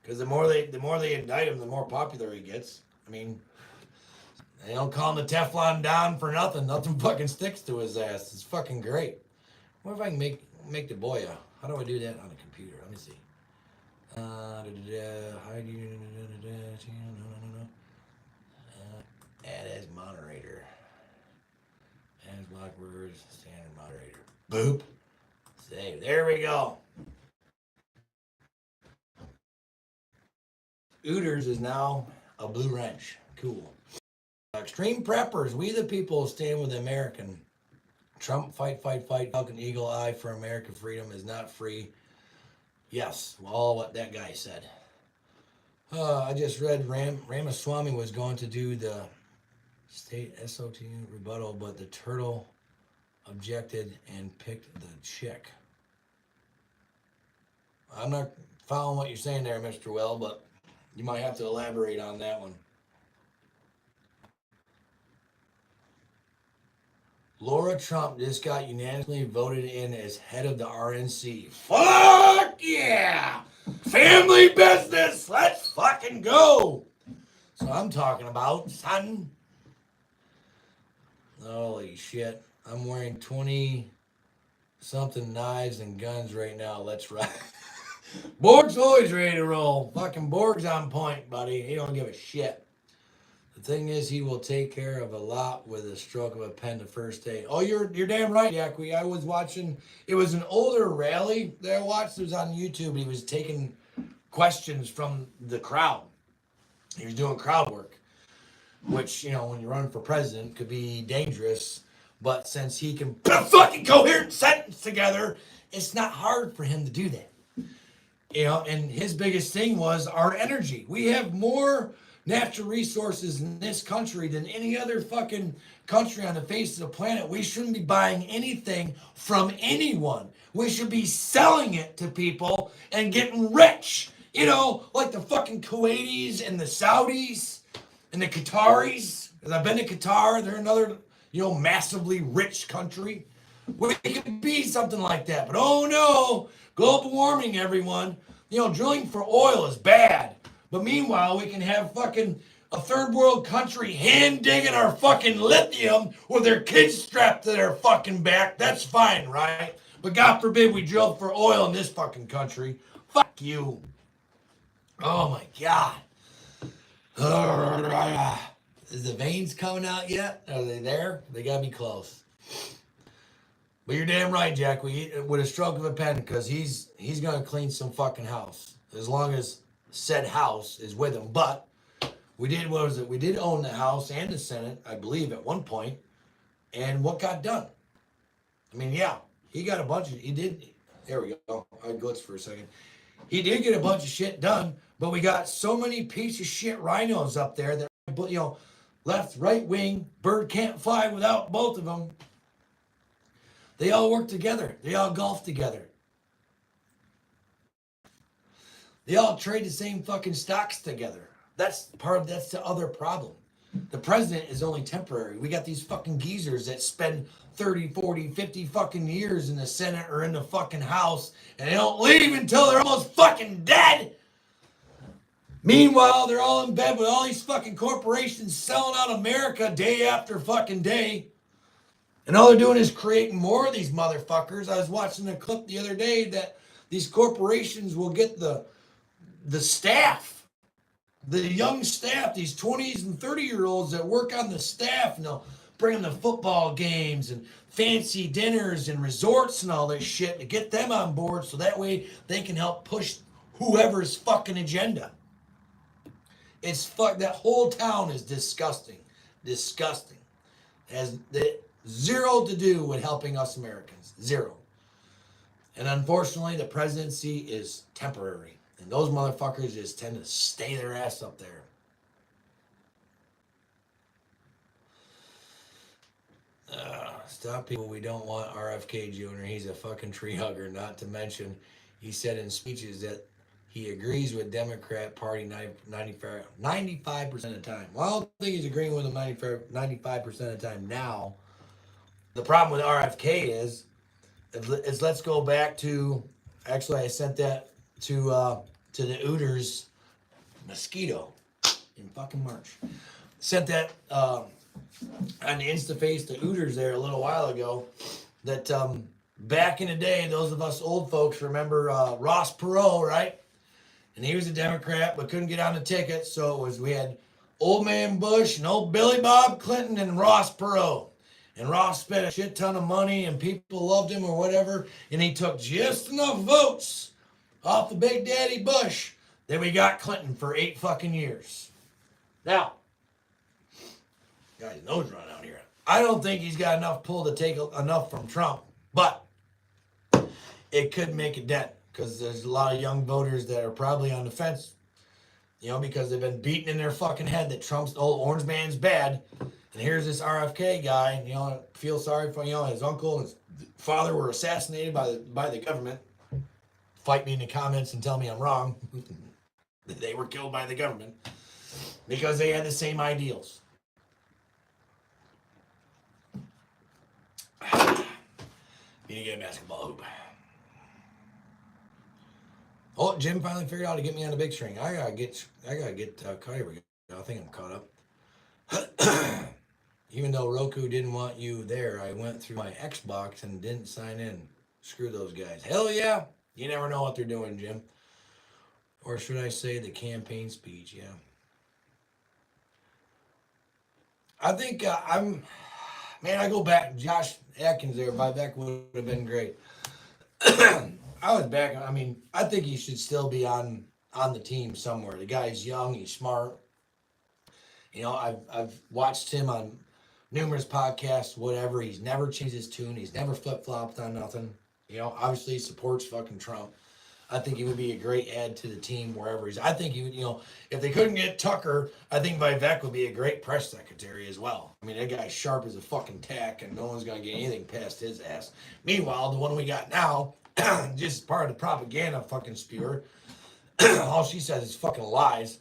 Because the more they indict him, the more popular he gets. I mean, they don't call him the Teflon Don for nothing. Nothing fucking sticks to his ass. It's fucking great. What if I can make the boy how do I do that on a computer? Let me see. Add as moderator. As block words, standard moderator. Boop. Save. There we go. Hooters is now a blue wrench. Cool. Extreme preppers. We the people stand with the American. Trump, fight, Falcon Eagle Eye for American freedom is not free. Yes, all what that guy said. I just read Ramaswamy was going to do the state SOT rebuttal, but the turtle objected and picked the chick. I'm not following what you're saying there, Mr. Well, but you might have to elaborate on that one. Laura Trump just got unanimously voted in as head of the RNC. Fuck yeah! Family business! Let's fucking go! So I'm talking about, son. Holy shit. I'm wearing 20-something knives and guns right now. Let's ride. Borg's always ready to roll. Fucking Borg's on point, buddy. He don't give a shit. The thing is, he will take care of a lot with a stroke of a pen the first day. Oh, you're damn right, Yaqui. I was watching. It was an older rally that I watched. It was on YouTube. He was taking questions from the crowd. He was doing crowd work, which, when you run for president, could be dangerous. But since he can put a fucking coherent sentence together, it's not hard for him to do that. And his biggest thing was our energy. We have more natural resources in this country than any other fucking country on the face of the planet. We shouldn't be buying anything from anyone. We should be selling it to people and getting rich. Like the fucking Kuwaitis and the Saudis and the Qataris. Because I've been to Qatar. They're another, massively rich country. We could be something like that. But oh no, global warming, everyone. Drilling for oil is bad. But meanwhile, we can have fucking a third world country hand digging our fucking lithium with their kids strapped to their fucking back. That's fine, right? But God forbid we drill for oil in this fucking country. Fuck you. Oh my God. Is the veins coming out yet? Are they there? They gotta be close. But you're damn right, Jack. With a stroke of a pen, because he's gonna clean some fucking house as long as said house is with him. But we did what was it? We did own the House and the Senate, I believe, at one point. And what got done? I mean, yeah, he got a bunch of. He did. There we go. I glitched for a second. He did get a bunch of shit done, but we got so many piece of shit rhinos up there that left, right wing, bird can't fly without both of them. They all work together. They all golf together. They all trade the same fucking stocks together. That's the other problem. The president is only temporary. We got these fucking geezers that spend 30, 40, 50 fucking years in the Senate or in the fucking House, and they don't leave until they're almost fucking dead. Meanwhile, they're all in bed with all these fucking corporations selling out America day after fucking day. And all they're doing is creating more of these motherfuckers. I was watching a clip the other day that these corporations will get the staff, the young staff, these 20s and 30-year-olds that work on the staff, and they'll bring them to football games and fancy dinners and resorts and all this shit to get them on board so that way they can help push whoever's fucking agenda. It's that whole town is disgusting. Disgusting. It has zero to do with helping us Americans. Zero. And unfortunately, the presidency is temporary. And those motherfuckers just tend to stay their ass up there. Stop people. We don't want RFK Jr. He's a fucking tree hugger. Not to mention, he said in speeches that he agrees with Democrat Party 95% of the time. Well, I don't think he's agreeing with them 95% of the time now. The problem with RFK is let's go back to, actually I sent that to the Ooters mosquito in fucking March. Sent that on the InstaFace to Ooters there a little while ago, that back in the day, those of us old folks remember Ross Perot, right? And he was a Democrat but couldn't get on the ticket, so we had old man Bush and old Billy Bob Clinton and Ross Perot. And Ross spent a shit ton of money and people loved him or whatever, and he took just enough votes off the Big Daddy Bush that we got Clinton for 8 fucking years. Now, guy's nose run out here. I don't think he's got enough pull to take enough from Trump, but it could make a dent because there's a lot of young voters that are probably on the fence, because they've been beaten in their fucking head that Trump's old orange man's bad. And here's this RFK guy, feel sorry for, his uncle and his father were assassinated by the government. Fight me in the comments and tell me I'm wrong. They were killed by the government because they had the same ideals. Need to get a basketball hoop. Oh, Jim finally figured out how to get me on the big string. I gotta get caught. Here we go. I think I'm caught up. Even though Roku didn't want you there, I went through my Xbox and didn't sign in. Screw those guys. Hell yeah. You never know what they're doing, Jim. Or should I say the campaign speech? Yeah. I think I go back. Josh Atkins there. Vivek would have been great. I was back. I think he should still be on the team somewhere. The guy's young. He's smart. I've watched him on numerous podcasts, whatever. He's never changed his tune. He's never flip-flopped on nothing. Obviously he supports fucking Trump. I think he would be a great add to the team wherever he's. I think he would, if they couldn't get Tucker, I think Vivek would be a great press secretary as well. That guy's sharp as a fucking tack, and no one's going to get anything past his ass. Meanwhile, the one we got now, just part of the propaganda fucking spewer, all she says is fucking lies.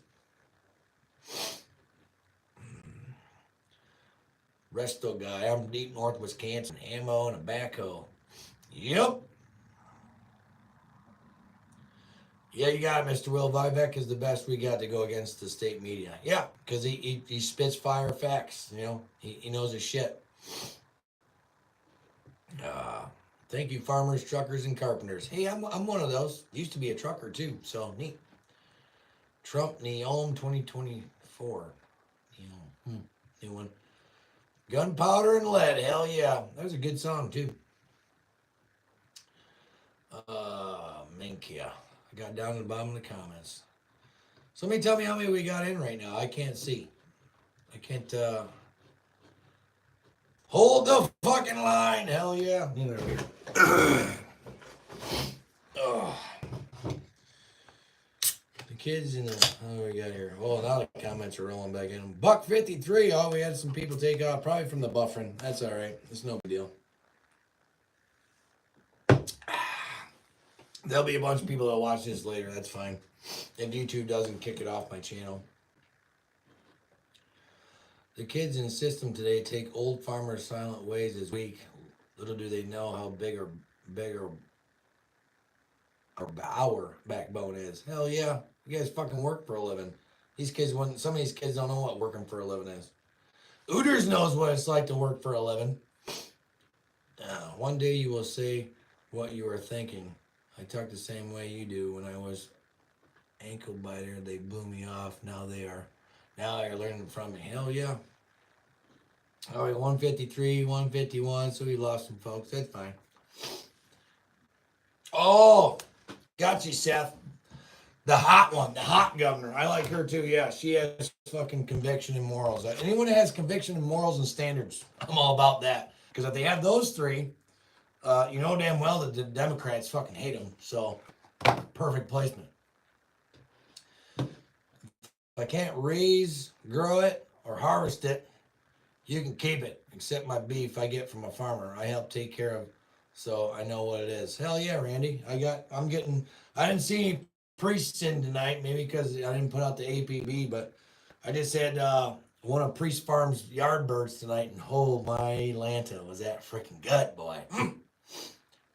Resto guy, I'm deep north Wisconsin, ammo and a backhoe. Yep. Yeah, you got it, Mr. Will. Vivek is the best we got to go against the state media. Yeah, because he spits fire facts, He knows his shit. Thank you, farmers, truckers, and carpenters. Hey, I'm one of those. Used to be a trucker, too, so neat. Trump Neom 2024. New one. Gunpowder and lead, hell yeah. That was a good song, too. Minkia. I got down to the bottom of the comments. Somebody tell me how many we got in right now. I can't see. I can't, hold the fucking line. Hell yeah. Oh. The kids in the, what do we got here? Oh, now the comments are rolling back in. $1.53. Oh, we had some people take off, probably from the buffering. That's all right. It's no big deal. There'll be a bunch of people that watch this later. That's fine. If YouTube doesn't kick it off my channel. The kids in the system today take old farmers' silent ways as weak. Little do they know how big our backbone is. Hell yeah. You guys fucking work for a living. These kids, some of these kids don't know what working for a living is. Ooters knows what it's like to work for a living. One day you will say what you are thinking. I talk the same way you do. When I was ankle biter, they blew me off. Now they are learning from me. Hell yeah. All right, 153, 151. So we lost some folks. That's fine. Oh, got you, Seth. The hot one, the hot governor. I like her too. Yeah, she has fucking conviction and morals. Anyone that has conviction and morals and standards, I'm all about that. Because if they have those three, you know damn well that the Democrats fucking hate them. So, perfect placement. If I can't raise, grow it, or harvest it, you can keep it. Except my beef I get from a farmer. I help take care of, so I know what it is. Hell yeah, Randy. I didn't see any priests in tonight, maybe because I didn't put out the APB, but I just had one of Priest Farm's yard birds tonight, and oh my Lanta, was that freaking gut, boy.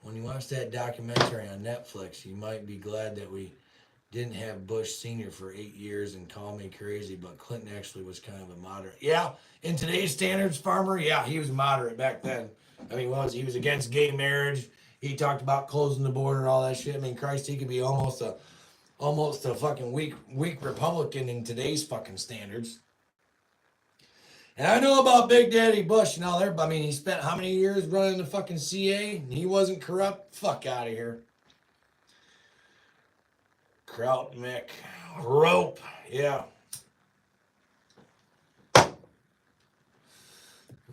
When you watch that documentary on Netflix, you might be glad that we didn't have Bush Sr. for 8 years and call me crazy, but Clinton actually was kind of a moderate. Yeah, in today's standards, farmer, yeah, he was moderate back then. I mean, he was against gay marriage. He talked about closing the border and all that shit. I mean, Christ, he could be almost a fucking weak Republican in today's fucking standards. And I know about Big Daddy Bush and all that. I mean, he spent how many years running the fucking CA? And he wasn't corrupt? Fuck out of here. Kraut Mick. Rope. Yeah.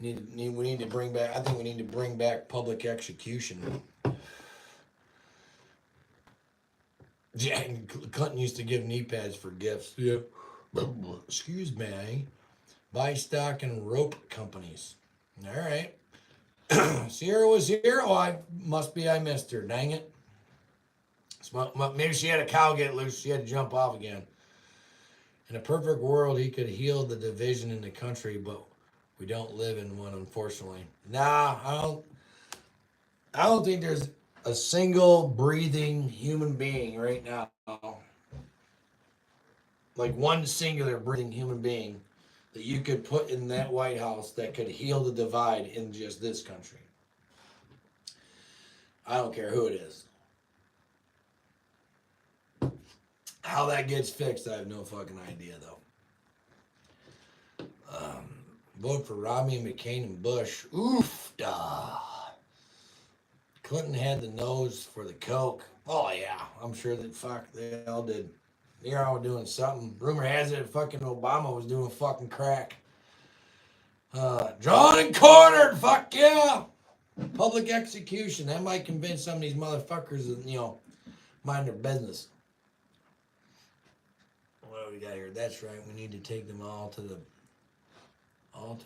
We need to bring back, I think we need to bring back public execution. Yeah, Clinton used to give knee pads for gifts. Yeah. Excuse me. Buy stock in rope companies. All right. Sierra was here. Oh, I missed her. Dang it. Maybe she had a cow get loose. She had to jump off again. In a perfect world, he could heal the division in the country, but we don't live in one, unfortunately. Nah, I don't think there's a single breathing human being right now, like one singular breathing human being that you could put in that White House that could heal the divide in just this country. I don't care who it is. How that gets fixed, I have no fucking idea, though. Vote for Romney, McCain, and Bush. Oof. Clinton had the nose for the coke. Oh, yeah. I'm sure that they all did. They're all doing something. Rumor has it fucking Obama was doing fucking crack. Drawn and cornered. Fuck yeah. Public execution. That might convince some of these motherfuckers that, mind their business. What do we got here? That's right. We need to take them all to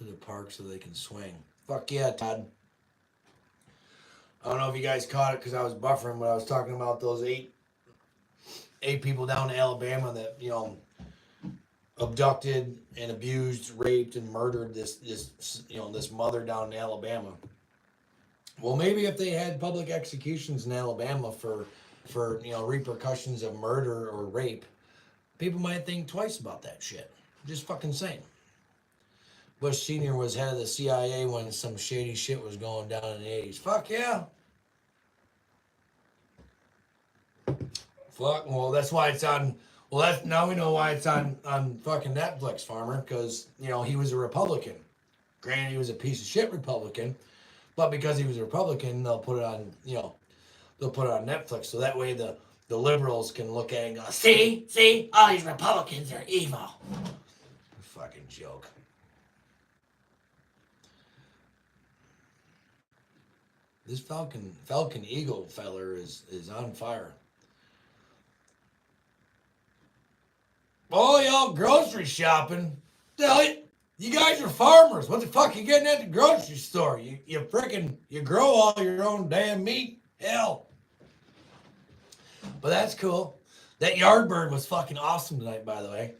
the park so they can swing. Fuck yeah, Todd. I don't know if you guys caught it because I was buffering, but I was talking about those eight people down in Alabama that, abducted and abused, raped, and murdered this mother down in Alabama. Well, maybe if they had public executions in Alabama for repercussions of murder or rape, people might think twice about that shit. Just fucking saying. Bush Sr. was head of the CIA when some shady shit was going down in the 80s. Fuck yeah. Fuck, well, that's why it's on. Well, now we know why it's on fucking Netflix, Farmer, because, he was a Republican. Granted, he was a piece of shit Republican, but because he was a Republican, they'll put it on, they'll put it on Netflix, so that way the liberals can look at it and go, see, all these Republicans are evil. Fucking joke. This Falcon Eagle feller is on fire. Oh, y'all grocery shopping? The hell, you guys are farmers. What the fuck are you getting at the grocery store? You grow all your own damn meat? Hell. But that's cool. That Yardbird was fucking awesome tonight, by the way.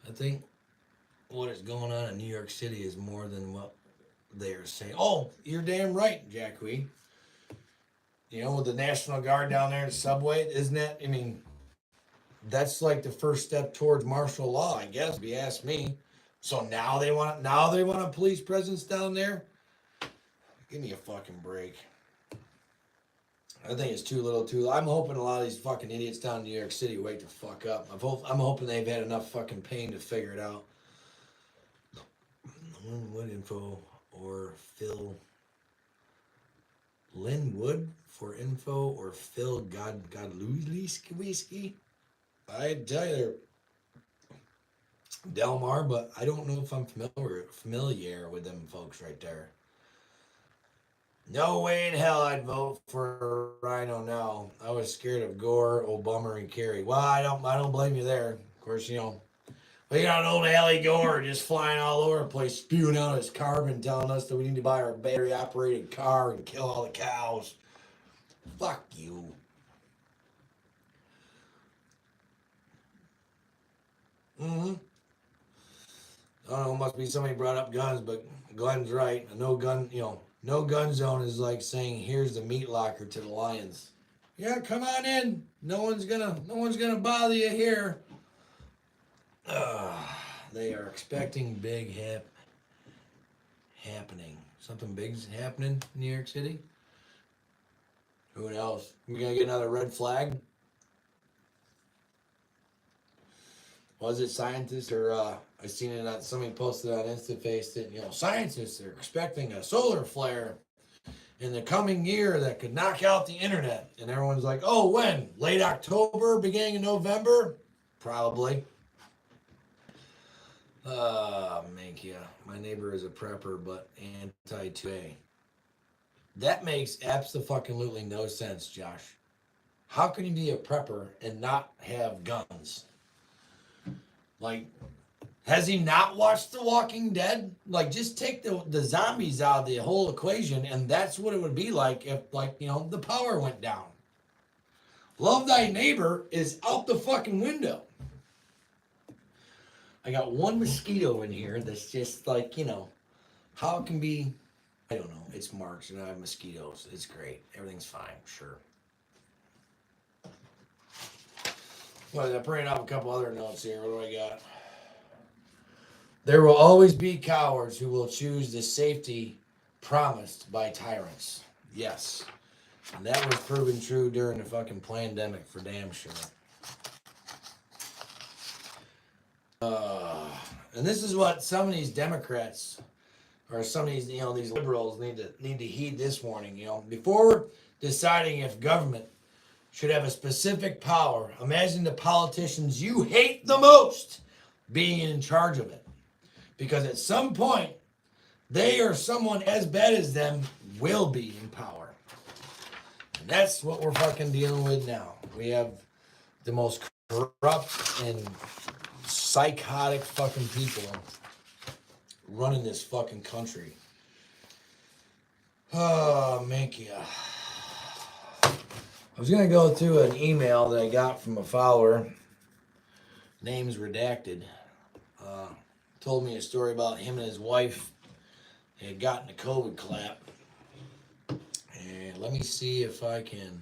I think what is going on in New York City is more than what they're saying. Oh, you're damn right, Jack Wee. You know, with the National Guard down there in the subway, isn't that? I mean, that's like the first step towards martial law, I guess, if you ask me. So now they want a police presence down there. Give me a fucking break. I think it's too little, too. I'm hoping a lot of these fucking idiots down in New York City wake the fuck up. I'm hoping they've had enough fucking pain to figure it out. Linwood info or Phil Linwood for info or Phil Godlewski. I'd tell you Delmar, but I don't know if I'm familiar with them folks right there. No way in hell I'd vote for Rhino now. I was scared of Gore, Obama, and Kerry. Well, I don't blame you there. Of course, you know. We got an old Allie Gore just flying all over the place, spewing out his carbon, telling us that we need to buy our battery-operated car and kill all the cows. Fuck you. Mm-hmm. I don't know, must be somebody brought up guns, but Glenn's right. No gun zone is like saying, here's the meat locker to the lions. Yeah, come on in. No one's gonna bother you here. They are expecting big happening. Something big's happening in New York City. Who knows? We gonna get another red flag? Was it scientists or I seen it on somebody posted on InstaFace that scientists are expecting a solar flare in the coming year that could knock out the internet, and everyone's like, oh, when? Late October, beginning of November? Probably. Mankia. My neighbor is a prepper, but anti-2A. That makes absolutely no sense, Josh. How can you be a prepper and not have guns? Like, has he not watched The Walking Dead? Like, just take the zombies out of the whole equation, and that's what it would be like if, the power went down. Love thy neighbor is out the fucking window. I got one mosquito in here that's just how it can be, I don't know. It's March and I have mosquitoes. It's great. Everything's fine, sure. Well, I printed out a couple other notes here. What do I got? There will always be cowards who will choose the safety promised by tyrants. Yes. And that was proven true during the fucking pandemic for damn sure. And this is what some of these Democrats or some of these, these liberals need to heed this warning. Before deciding if government should have a specific power, imagine the politicians you hate the most being in charge of it. Because at some point, they or someone as bad as them will be in power. And that's what we're fucking dealing with now. We have the most corrupt and psychotic fucking people running this fucking country. Oh, Mankia. I was going to go through an email that I got from a follower. Name's redacted. Told me a story about him and his wife. They had gotten a COVID clap. And let me see if I can.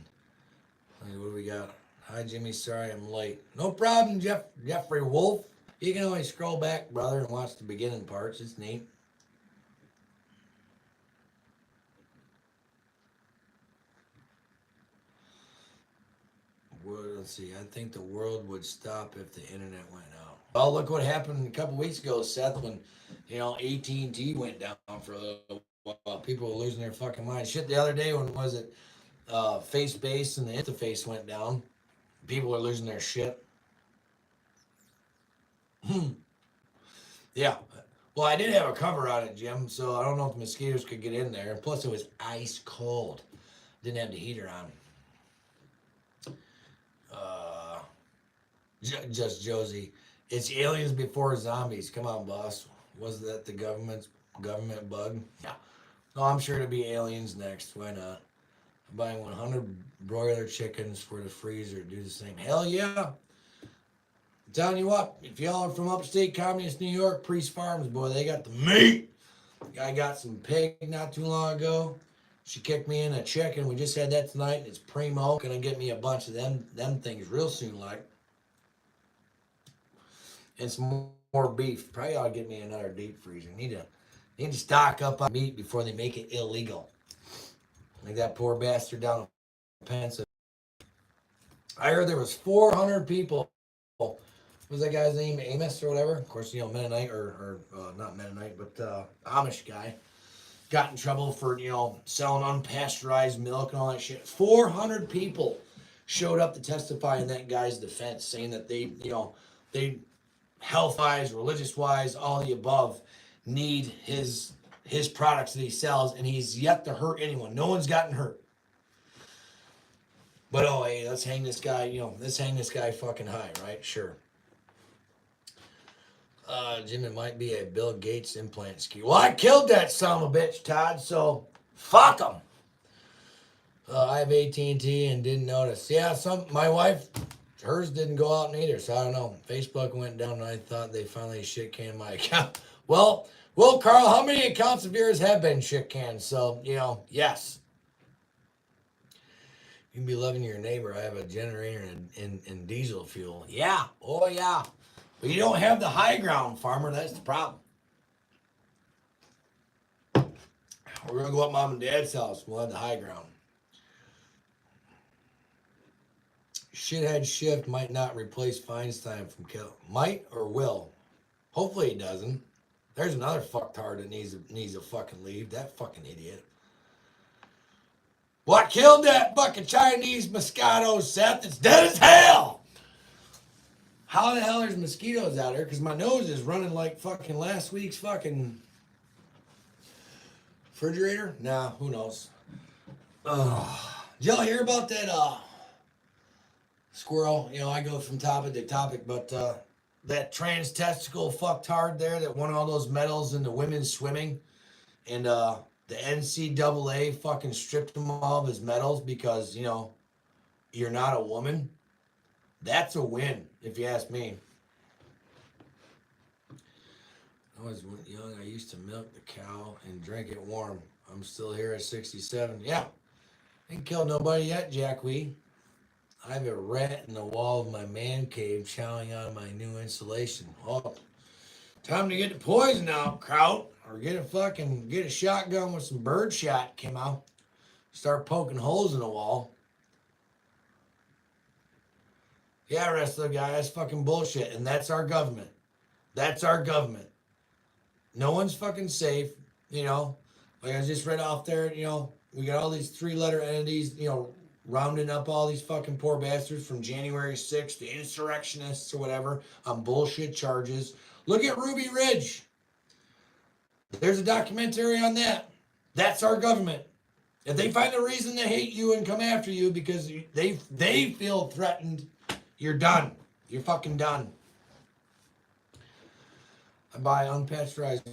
What do we got? Hi, Jimmy. Sorry I'm late. No problem, Jeffrey Wolf. You can always scroll back, brother, and watch the beginning parts. It's neat. Let's see. I think the world would stop if the internet went out. Well, look what happened a couple weeks ago, Seth, when AT&T went down for a little while. People were losing their fucking minds. Shit, the other day when was it? face base and the interface went down. People are losing their shit. Yeah. Well, I did have a cover on it, Jim, so I don't know if mosquitoes could get in there. And plus, it was ice cold. Didn't have the heater on. Uh, just Josie. It's aliens before zombies. Come on, boss. Was that the government bug? Yeah. No, I'm sure it'll be aliens next. Why not? I'm buying 100 broiler chickens for the freezer. Do the same. Hell yeah. I'm telling you what, if y'all are from upstate communist New York, Priest Farms, boy, they got the meat. I got some pig not too long ago. She kicked me in a chicken. We just had that tonight, and it's primo. Gonna get me a bunch of them things real soon, like. And some more beef. Probably ought to get me another deep freezer. Need to stock up on meat before they make it illegal. Like that poor bastard down in Pennsylvania. I heard there was 400 people. What was that guy's name? Amos or whatever? Of course, Mennonite or not Mennonite, but Amish guy. Got in trouble for, selling unpasteurized milk and all that shit. 400 people showed up to testify in that guy's defense, saying that they health-wise, religious-wise, all the above, need his products that he sells, and he's yet to hurt anyone. No one's gotten hurt. But hey, let's hang this guy, fucking high, right? Sure. Jim, it might be a Bill Gates implant scheme. Well, I killed that son of a bitch, Todd, so fuck him. I have AT&T and didn't notice. Yeah, my wife, hers didn't go out neither, so I don't know. Facebook went down and I thought they finally shit canned my account. Well, Carl, how many accounts of yours have been shit canned? So, yes. You can be loving your neighbor. I have a generator and diesel fuel. Yeah. Oh, yeah. But you don't have the high ground, farmer. That's the problem. We're going to go up Mom and Dad's house. We'll have the high ground. Shithead Shift might not replace Feinstein from Kill. Might or will. Hopefully he doesn't. There's another fucktard that needs to fucking leave. That fucking idiot. What killed that fucking Chinese Moscato, Seth? It's dead as hell. How the hell there's mosquitoes out there? Because my nose is running like fucking last week's fucking refrigerator. Nah, who knows? Did y'all hear about that squirrel? I go from topic to topic, but that trans testicle fucktard there that won all those medals in the women's swimming, and the NCAA fucking stripped him all of his medals because, you're not a woman. That's a win, if you ask me. I was young. I used to milk the cow and drink it warm. I'm still here at 67. Yeah. Ain't killed nobody yet, Jack Wee. I have a rat in the wall of my man cave chowing on my new insulation. Oh, time to get the poison out, Kraut. Or get a shotgun with some bird shot, came out. Start poking holes in the wall. Yeah, wrestler guy, that's fucking bullshit. And that's our government. That's our government. No one's fucking safe, Like I just read off there, we got all these 3-letter entities, rounding up all these fucking poor bastards from January 6th, the insurrectionists or whatever, on bullshit charges. Look at Ruby Ridge. There's a documentary on that. That's our government. If they find a reason to hate you and come after you because they feel threatened, you're done. You're fucking done. I buy unpasteurized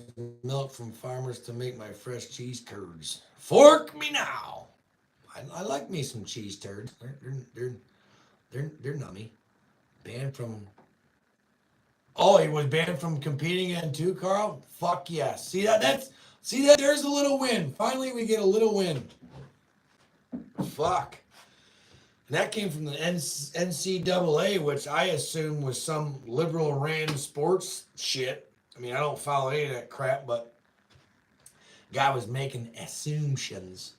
milk from farmers to make my fresh cheese curds. Fork me now. I like me some cheese turds. They're nummy. Banned from. Oh, he was banned from competing in too, Carl? Fuck yes. See that? There's a little win. Finally, we get a little win. Fuck. And that came from the NCAA, which I assume was some liberal ran sports shit. I mean, I don't follow any of that crap, but guy was making assumptions.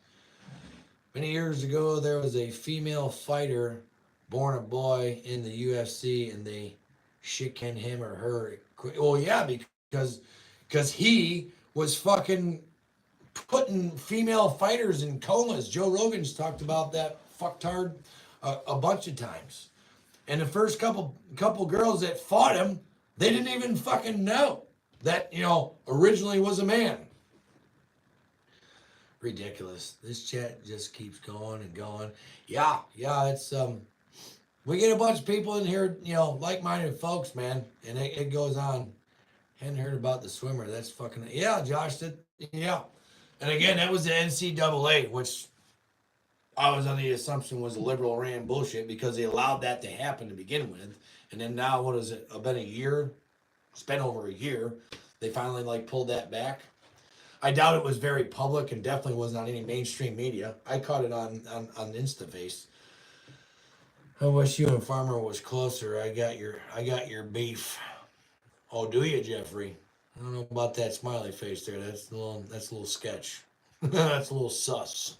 Many years ago, there was a female fighter born a boy in the UFC, and they shit-canned him or her. Well, yeah, because he was fucking putting female fighters in comas. Joe Rogan's talked about that fucktard a bunch of times. And the first couple girls that fought him, they didn't even fucking know that, originally was a man. Ridiculous. This chat just keeps going and going. Yeah, it's we get a bunch of people in here, like-minded folks, man, and it goes on. Hadn't heard about the swimmer. That's fucking, yeah, Josh. Yeah. And again, that was the NCAA, which I was under the assumption was a liberal ran bullshit because they allowed that to happen to begin with. And then now, what is it? Been a year? It's been over a year. They finally pulled that back. I doubt it was very public and definitely wasn't on any mainstream media. I caught it on InstaFace. I wish you and Farmer was closer. I got your beef. Oh, do you, Jeffrey? I don't know about that smiley face there. That's a little sketch. That's a little sus.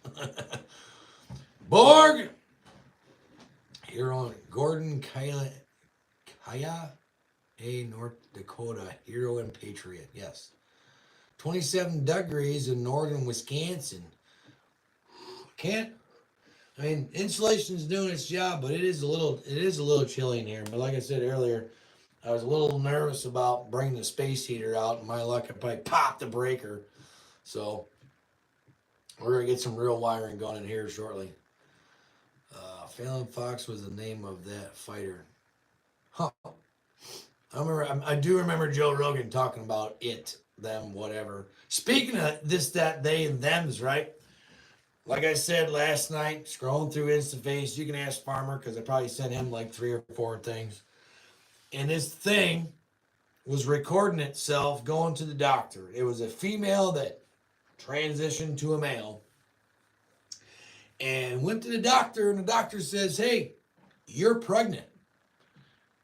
Borg. Hero Gordon Kaya, North Dakota. Hero and Patriot. Yes. 27 degrees in northern Wisconsin. Insulation's doing its job, but it is a little chilly in here. But like I said earlier, I was a little nervous about bringing the space heater out. And my luck, I probably popped the breaker. So we're gonna get some real wiring going in here shortly. Fallon Fox was the name of that fighter. Huh. I do remember Joe Rogan talking about it, them, whatever. Speaking of this, that, they, and thems, right? Like I said last night, scrolling through InstaFace, you can ask Farmer because I probably sent him 3 or 4 things. And this thing was recording itself going to the doctor. It was a female that transitioned to a male and went to the doctor, and the doctor says, hey, you're pregnant.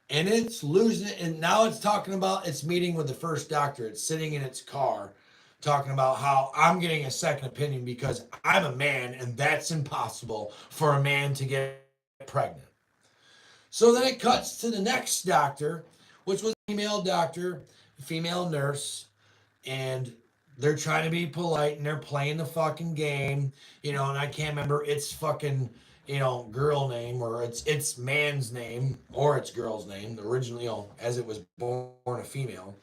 And it's losing it, and now it's talking about its meeting with the first doctor. It's sitting in its car talking about how I'm getting a second opinion because I'm a man, and that's impossible for a man to get pregnant. So then it cuts to the next doctor, which was a female doctor, a female nurse, and they're trying to be polite, and they're playing the fucking game, and I can't remember its fucking, girl name, or its man's name, or its girl's name, originally, as it was born a female.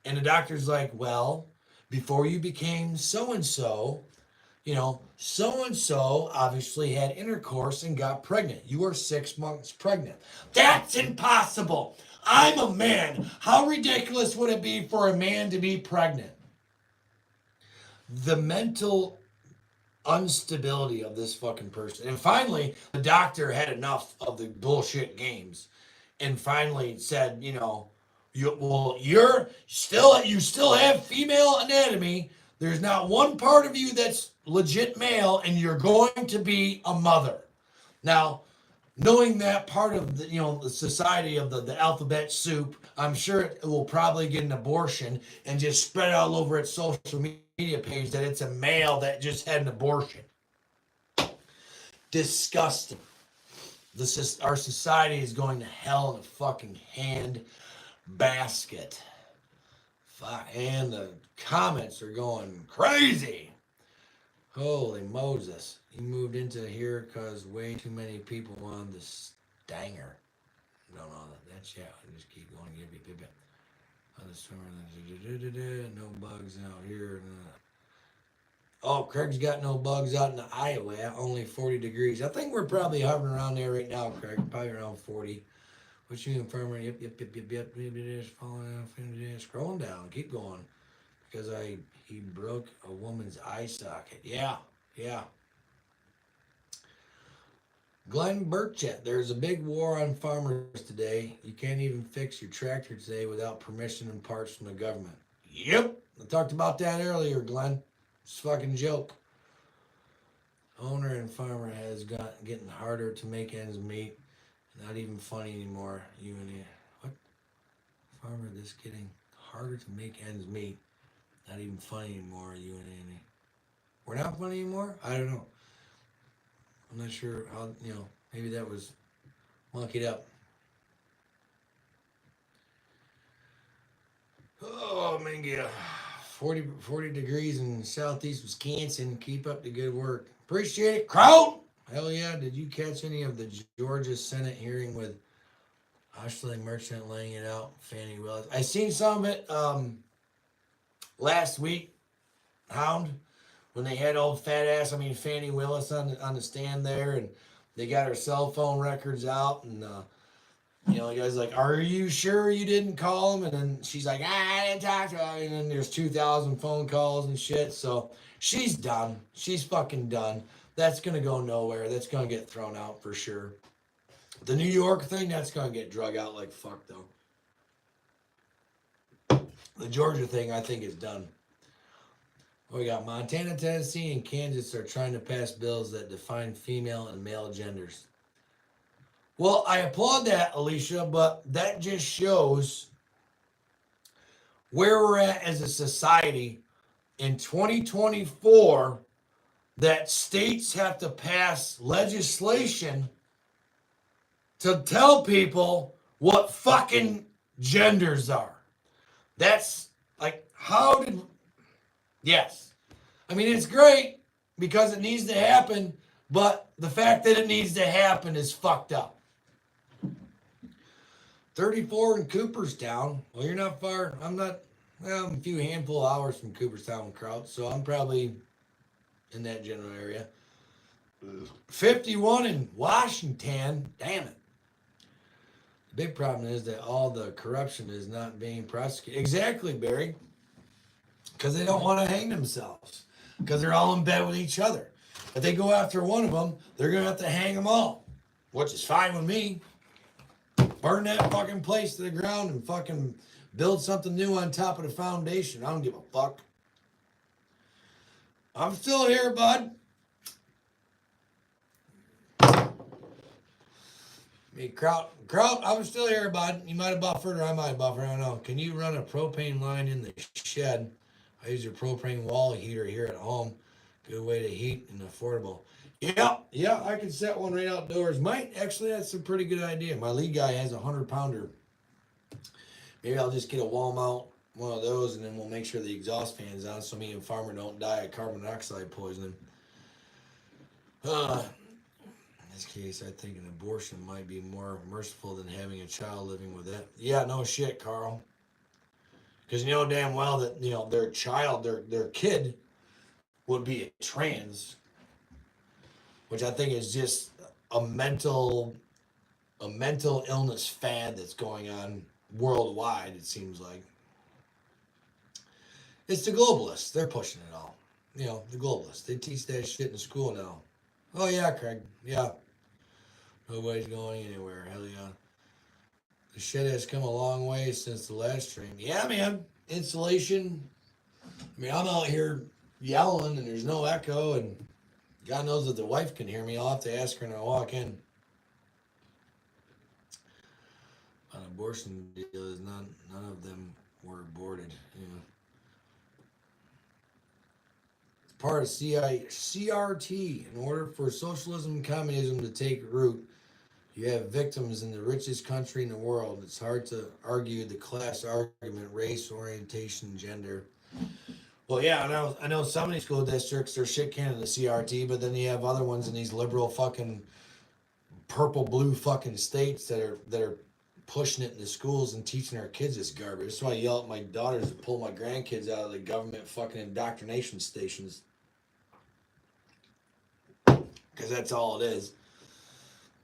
And the doctor's like, well, before you became so-and-so, so-and-so obviously had intercourse and got pregnant. You are 6 months pregnant. That's impossible. I'm a man. How ridiculous would it be for a man to be pregnant? The mental instability of this fucking person. And finally, the doctor had enough of the bullshit games and finally said, you still have female anatomy. There's not one part of you that's legit male, and you're going to be a mother. Now, knowing that part of the society of the alphabet soup, I'm sure it will probably get an abortion and just spread all over its social media page that it's a male that just had an abortion. Disgusting. Our society is going to hell in a fucking hand basket. And the comments are going crazy. Holy Moses. He moved into here because way too many people wanted the stanger. Don't know that. That's, yeah, I just keep going. No bugs out here. Oh, Craig's got no bugs out in Iowa. Only 40 degrees. I think we're probably hovering around there right now, Craig. Probably around 40. What you infirmary? Yep. Falling off. Scrolling down. Keep going. Because he broke a woman's eye socket. Yeah. Glenn Burchett, there's a big war on farmers today. You can't even fix your tractor today without permission and parts from the government. Yep. I talked about that earlier, Glenn. It's a fucking joke. Owner and farmer has getting harder to make ends meet. Not even funny anymore. You and me. What? Farmer, this getting harder to make ends meet. Not even funny anymore, you and Annie. We're not funny anymore? I don't know. I'm not sure how, maybe that was monkeyed up. Oh, Mingia. 40 degrees in southeast Wisconsin. Keep up the good work. Appreciate it. Kraut! Hell yeah. Did you catch any of the Georgia Senate hearing with Ashley Merchant laying it out? Fannie Willis. I seen some of it last week, Hound, when they had old fat ass, Fannie Willis on the stand there, and they got her cell phone records out, and the guy's like, "Are you sure you didn't call him?" And then she's like, "I didn't talk to him." And then there's 2,000 phone calls and shit. So she's done. She's fucking done. That's gonna go nowhere. That's gonna get thrown out for sure. The New York thing, that's gonna get drug out like fuck though. The Georgia thing, I think, is done. We got Montana, Tennessee, and Kansas are trying to pass bills that define female and male genders. Well, I applaud that, Alicia, but that just shows where we're at as a society in 2024, that states have to pass legislation to tell people what fucking genders are. That's like, how did... Yes. It's great because it needs to happen, but the fact that it needs to happen is fucked up. 34 in Cooperstown. Well, you're not far. I'm a few handful of hours from Cooperstown, Kraut, so I'm probably in that general area. 51 in Washington. Damn it. The big problem is that all the corruption is not being prosecuted. Exactly, Barry. Because they don't want to hang themselves. Because they're all in bed with each other. If they go after one of them, they're going to have to hang them all. Which is fine with me. Burn that fucking place to the ground and fucking build something new on top of the foundation. I don't give a fuck. I'm still here, bud. Hey, Kraut, I'm still here, bud. You might have buffered or I might have buffered. I don't know. Can you run a propane line in the shed? I use a propane wall heater here at home. Good way to heat and affordable. Yeah, I can set one right outdoors. That's a pretty good idea. My lead guy has a 100-pounder. Maybe I'll just get a wall mount, one of those, and then we'll make sure the exhaust fan's on so me and Farmer don't die of carbon monoxide poisoning. In this case, I think an abortion might be more merciful than having a child living with that. Yeah, no shit, Carl. Because you know damn well that, their child, their kid would be a trans, which I think is just a mental illness fad that's going on worldwide, it seems like. It's the globalists. They're pushing it all. The globalists. They teach that shit in school now. Oh, yeah, Craig. Yeah. Nobody's going anywhere. Hell yeah. The shit has come a long way since the last stream. Yeah, man. Insulation. I'm out here yelling and there's no echo, and God knows that the wife can hear me. I'll have to ask her when I walk in. An abortion deal is none of them were aborted. It's part of CRT. In order for socialism and communism to take root, you have victims in the richest country in the world. It's hard to argue the class argument, race, orientation, gender. Well, yeah, I know some of these school districts are shit canning the CRT, but then you have other ones in these liberal fucking purple blue fucking states that are pushing it in the schools and teaching our kids this garbage. That's why I yell at my daughters to pull my grandkids out of the government fucking indoctrination stations. Because that's all it is.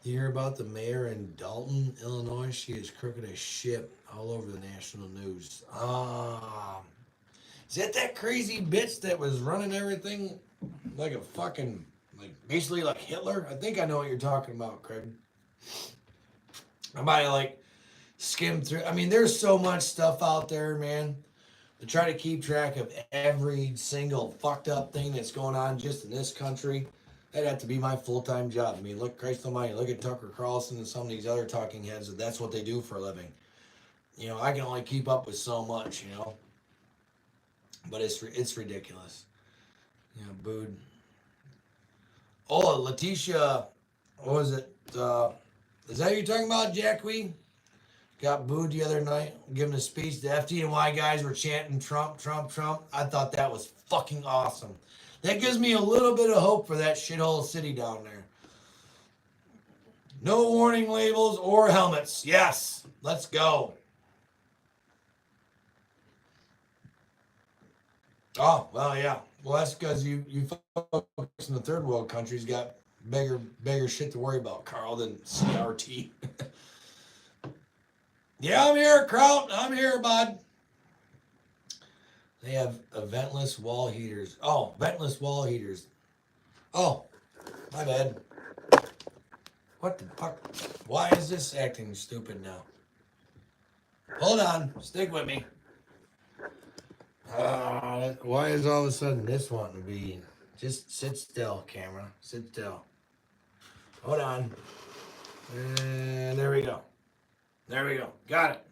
You hear about the mayor in Dalton, Illinois? She is crooked as shit all over the national news. Is that crazy bitch that was running everything like a fucking, basically like Hitler? I think I know what you're talking about, Craig. I might have skimmed through. There's so much stuff out there, man. To try to keep track of every single fucked up thing that's going on just in this country. That'd have to be my full-time job. Look, Christ almighty, look at Tucker Carlson and some of these other talking heads. That's what they do for a living. I can only keep up with so much, But it's ridiculous. Booed. Oh, Letitia, what was it? Is that what you're talking about, Jackie? got booed the other night, giving a speech. The FDNY guys were chanting Trump, Trump, Trump. I thought that was fucking awesome. That gives me a little bit of hope for that shithole city down there. No warning labels or helmets. Yes, let's go. Oh, well, yeah. Well, that's because you folks in the third world countries got bigger shit to worry about, Carl, than CRT. Yeah, I'm here, Kraut. I'm here, bud. They have ventless wall heaters. Oh, ventless wall heaters. Oh, my bad. What the fuck? Why is this acting stupid now? Hold on. Stick with me. Why is all of a sudden this wanting to be? Just sit still, camera. Sit still. Hold on. And there we go. There we go. Got it.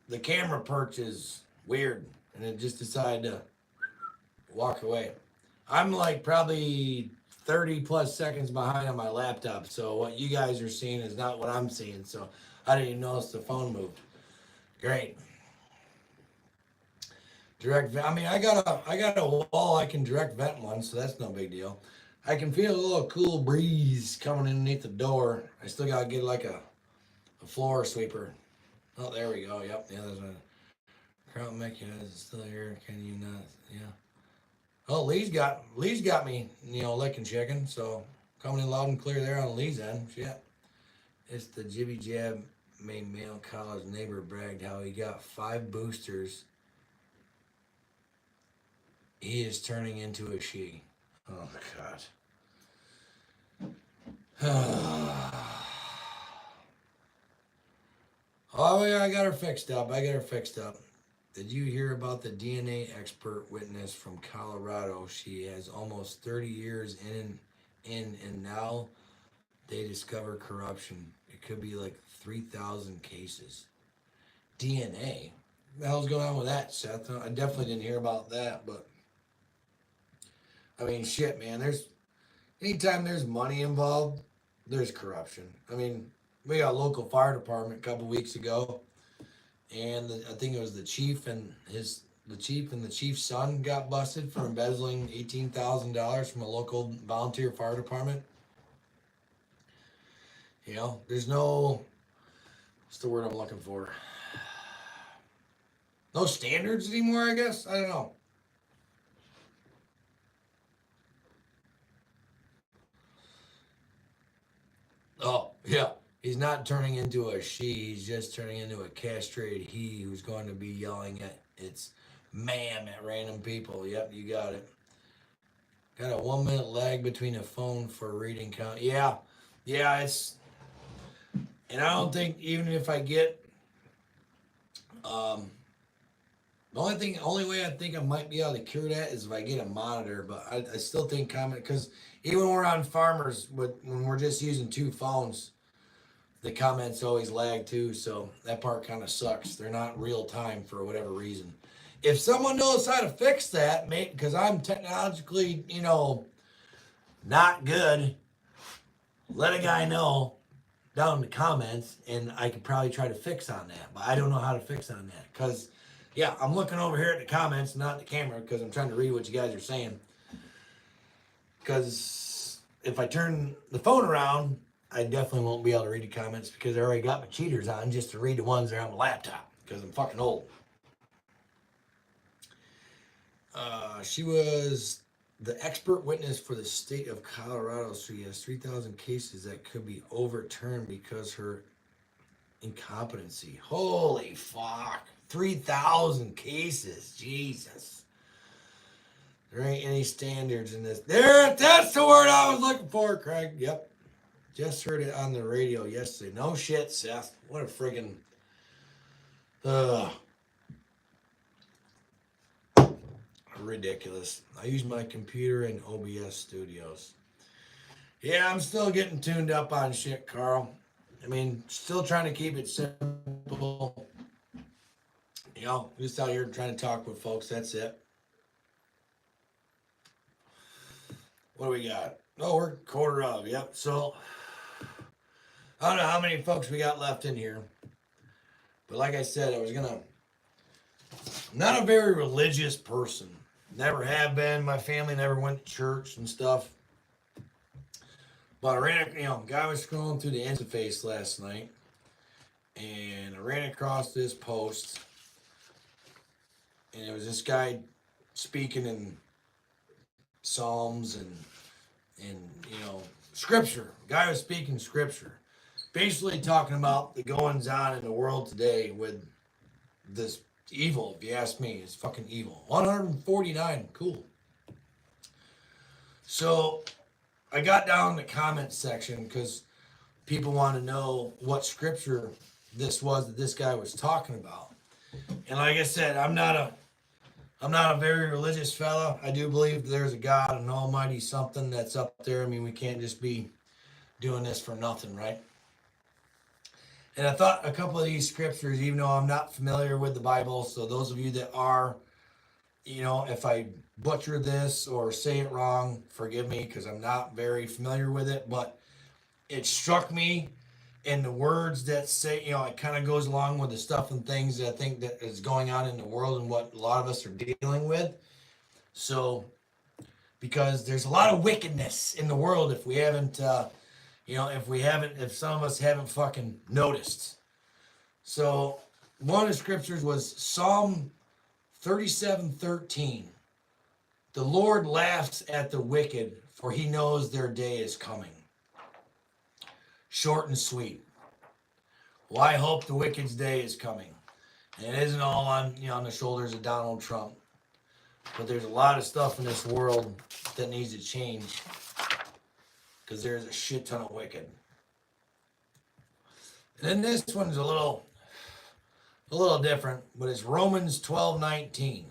The camera perch is weird, and it just decided to walk away. I'm like probably 30 plus seconds behind on my laptop, so what you guys are seeing is not what I'm seeing. So I didn't even notice the phone moved. Great. Direct vent. I mean, I got a wall I can direct vent one, so that's no big deal. I can feel a little cool breeze coming underneath the door. I still gotta get like a floor sweeper. Oh, there we go. Yep. Yeah, there's a crowd mechanism still here. Can you not? Yeah. Oh, Lee's got me, licking chicken. So coming in loud and clear there on Lee's end. Shit. It's the jibby jab made male college neighbor bragged how he got 5 boosters. He is turning into a she. Oh God. Oh yeah, I got her fixed up. Did you hear about the DNA expert witness from Colorado? She has almost 30 years and now they discover corruption. It could be like 3,000 cases. DNA? What the hell's going on with that, Seth? I definitely didn't hear about that, but I mean, shit, man. Anytime there's money involved, there's corruption. I mean, we got a local fire department a couple weeks ago, and I think it was the chief and the chief's son got busted for embezzling $18,000 from a local volunteer fire department. There's no, what's the word I'm looking for? No standards anymore, I guess. I don't know. Oh, yeah. He's not turning into a she. He's just turning into a castrated he who's going to be yelling at its ma'am at random people. Yep, you got it. Got a 1 minute lag between a phone for reading count. Yeah, it's, and I don't think even if I get, um, the only way I think I might be able to cure that is if I get a monitor. But I still think comment because even when we're on farmers, when we're just using 2 phones, the comments always lag too, so that part kind of sucks. They're not real time for whatever reason. If someone knows how to fix that, mate, because I'm technologically, not good, let a guy know down in the comments, and I could probably try to fix on that. But I don't know how to fix on that because, yeah, I'm looking over here at the comments, not the camera, because I'm trying to read what you guys are saying. Because if I turn the phone around, I definitely won't be able to read the comments because I already got my cheaters on just to read the ones that are on the laptop because I'm fucking old. She was the expert witness for the state of Colorado. So she has 3,000 cases that could be overturned because her incompetency. Holy fuck. 3,000 cases. Jesus. There ain't any standards in this. That's the word I was looking for, Craig. Yep. Just heard it on the radio yesterday. No shit, Seth. What a friggin'. Ridiculous. I use my computer in OBS Studios. Yeah, I'm still getting tuned up on shit, Carl. I mean, still trying to keep it simple. Just out here trying to talk with folks. That's it. What do we got? Oh, we're quarter of. Yep. So I don't know how many folks we got left in here, but like I said, I'm not a very religious person. Never have been. My family never went to church and stuff. But I guy was scrolling through the interface last night, and I ran across this post, and it was this guy speaking in Psalms and Scripture. The guy was speaking Scripture, basically talking about the goings on in the world today with this evil. If you ask me, it's fucking evil. 149, cool. So I got down in the comment section because people want to know what Scripture this was that this guy was talking about. And like I said, I'm not a very religious fella. I do believe there's a God, an almighty something that's up there. I mean, we can't just be doing this for nothing, right? And I thought a couple of these scriptures, even though I'm not familiar with the Bible, so those of you that are, if I butcher this or say it wrong, forgive me because I'm not very familiar with it, but it struck me in the words that say, it kind of goes along with the stuff and things that I think that is going on in the world and what a lot of us are dealing with. So, because there's a lot of wickedness in the world if we haven't, if some of us haven't fucking noticed. So, one of the scriptures was Psalm 37:13. The Lord laughs at the wicked, for he knows their day is coming. Short and sweet. Well, I hope the wicked's day is coming. And it isn't all on the shoulders of Donald Trump. But there's a lot of stuff in this world that needs to change because there's a shit ton of wicked. And then this one's a little different, but it's Romans 12:19.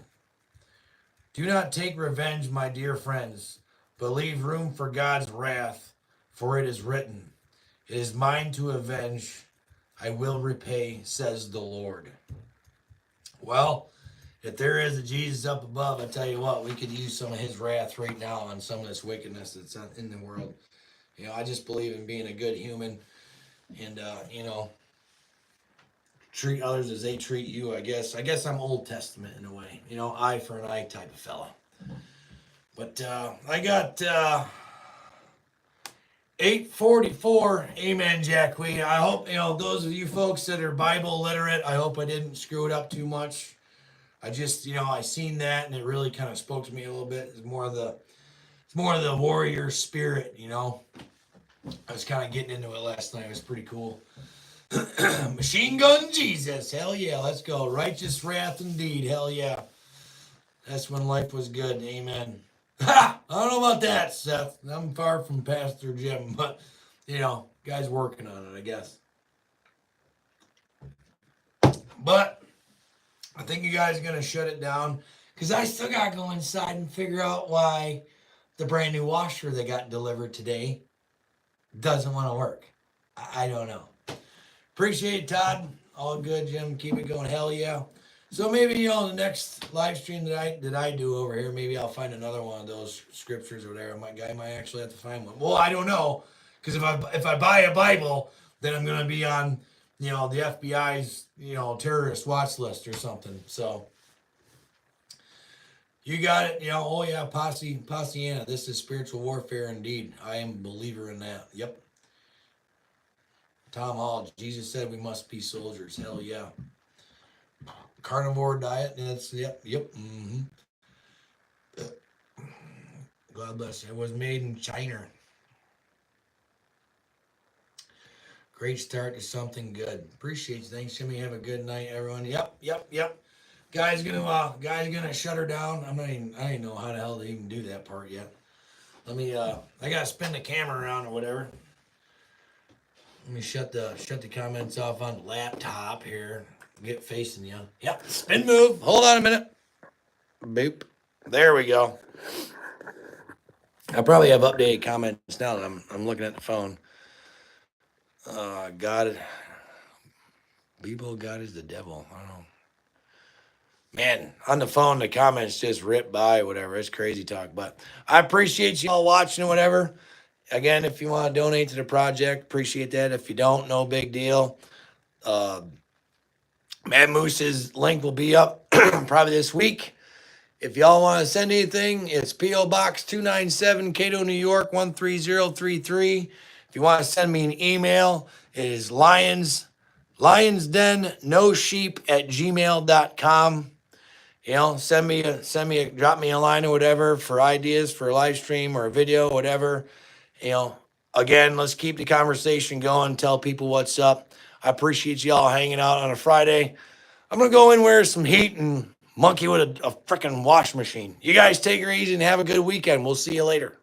Do not take revenge, my dear friends, but leave room for God's wrath, for it is written, it is mine to avenge, I will repay, says the Lord. Well, if there is a Jesus up above, I tell you what, we could use some of his wrath right now on some of this wickedness that's in the world. I just believe in being a good human and, treat others as they treat you, I guess. I guess I'm Old Testament in a way, eye for an eye type of fella. But I got 844. Amen, Jack Wee. I hope, those of you folks that are Bible literate, I hope I didn't screw it up too much. I just, I seen that and it really kind of spoke to me a little bit. It's more of the warrior spirit, I was kind of getting into it last night. It was pretty cool. Machine gun Jesus. Hell yeah. Let's go. Righteous wrath indeed. Hell yeah. That's when life was good. Amen. Ha! I don't know about that, Seth. I'm far from Pastor Jim, but, guy's working on it, I guess. But I think you guys are going to shut it down because I still got to go inside and figure out why the brand new washer that got delivered today doesn't want to work. I don't know. Appreciate it, Todd. All good, Jim. Keep it going. Hell yeah. So maybe the next live stream that I do over here, maybe I'll find another one of those scriptures or whatever. My guy might actually have to find one. Well, I don't know, because if I buy a Bible, then I'm gonna be on the FBI's terrorist watch list or something. So you got it. Oh yeah, Possiana. This is spiritual warfare indeed. I am a believer in that. Yep. Tom Hall, Jesus said we must be soldiers. Hell yeah. Carnivore diet. That's yep. Mm-hmm. God bless you. It was made in China. Great start to something good. Appreciate you. Thanks, Jimmy. Have a good night, everyone. Yep. Guy's gonna shut her down. I don't know how the hell to even do that part yet. Let me I gotta spin the camera around or whatever. Let me shut the comments off on the laptop here. Get facing you. Yep. Spin move. Hold on a minute. Boop. There we go. I probably have updated comments now that I'm looking at the phone. God is the devil. I don't know. Man, on the phone, the comments just rip by, whatever. It's crazy talk. But I appreciate you all watching, whatever. Again, if you want to donate to the project, appreciate that. If you don't, no big deal. Mad Moose's link will be up probably this week. If y'all want to send anything, it's P.O. Box 297, Cato, New York, 13033. If you want to send me an email, it is lionsdennosheep@gmail.com. You know, drop me a line or whatever for ideas for a live stream or a video, whatever. You know, again, let's keep the conversation going. Tell people what's up. I appreciate y'all hanging out on a Friday. I'm going to go in where some heat and monkey with a freaking wash machine. You guys take her easy and have a good weekend. We'll see you later.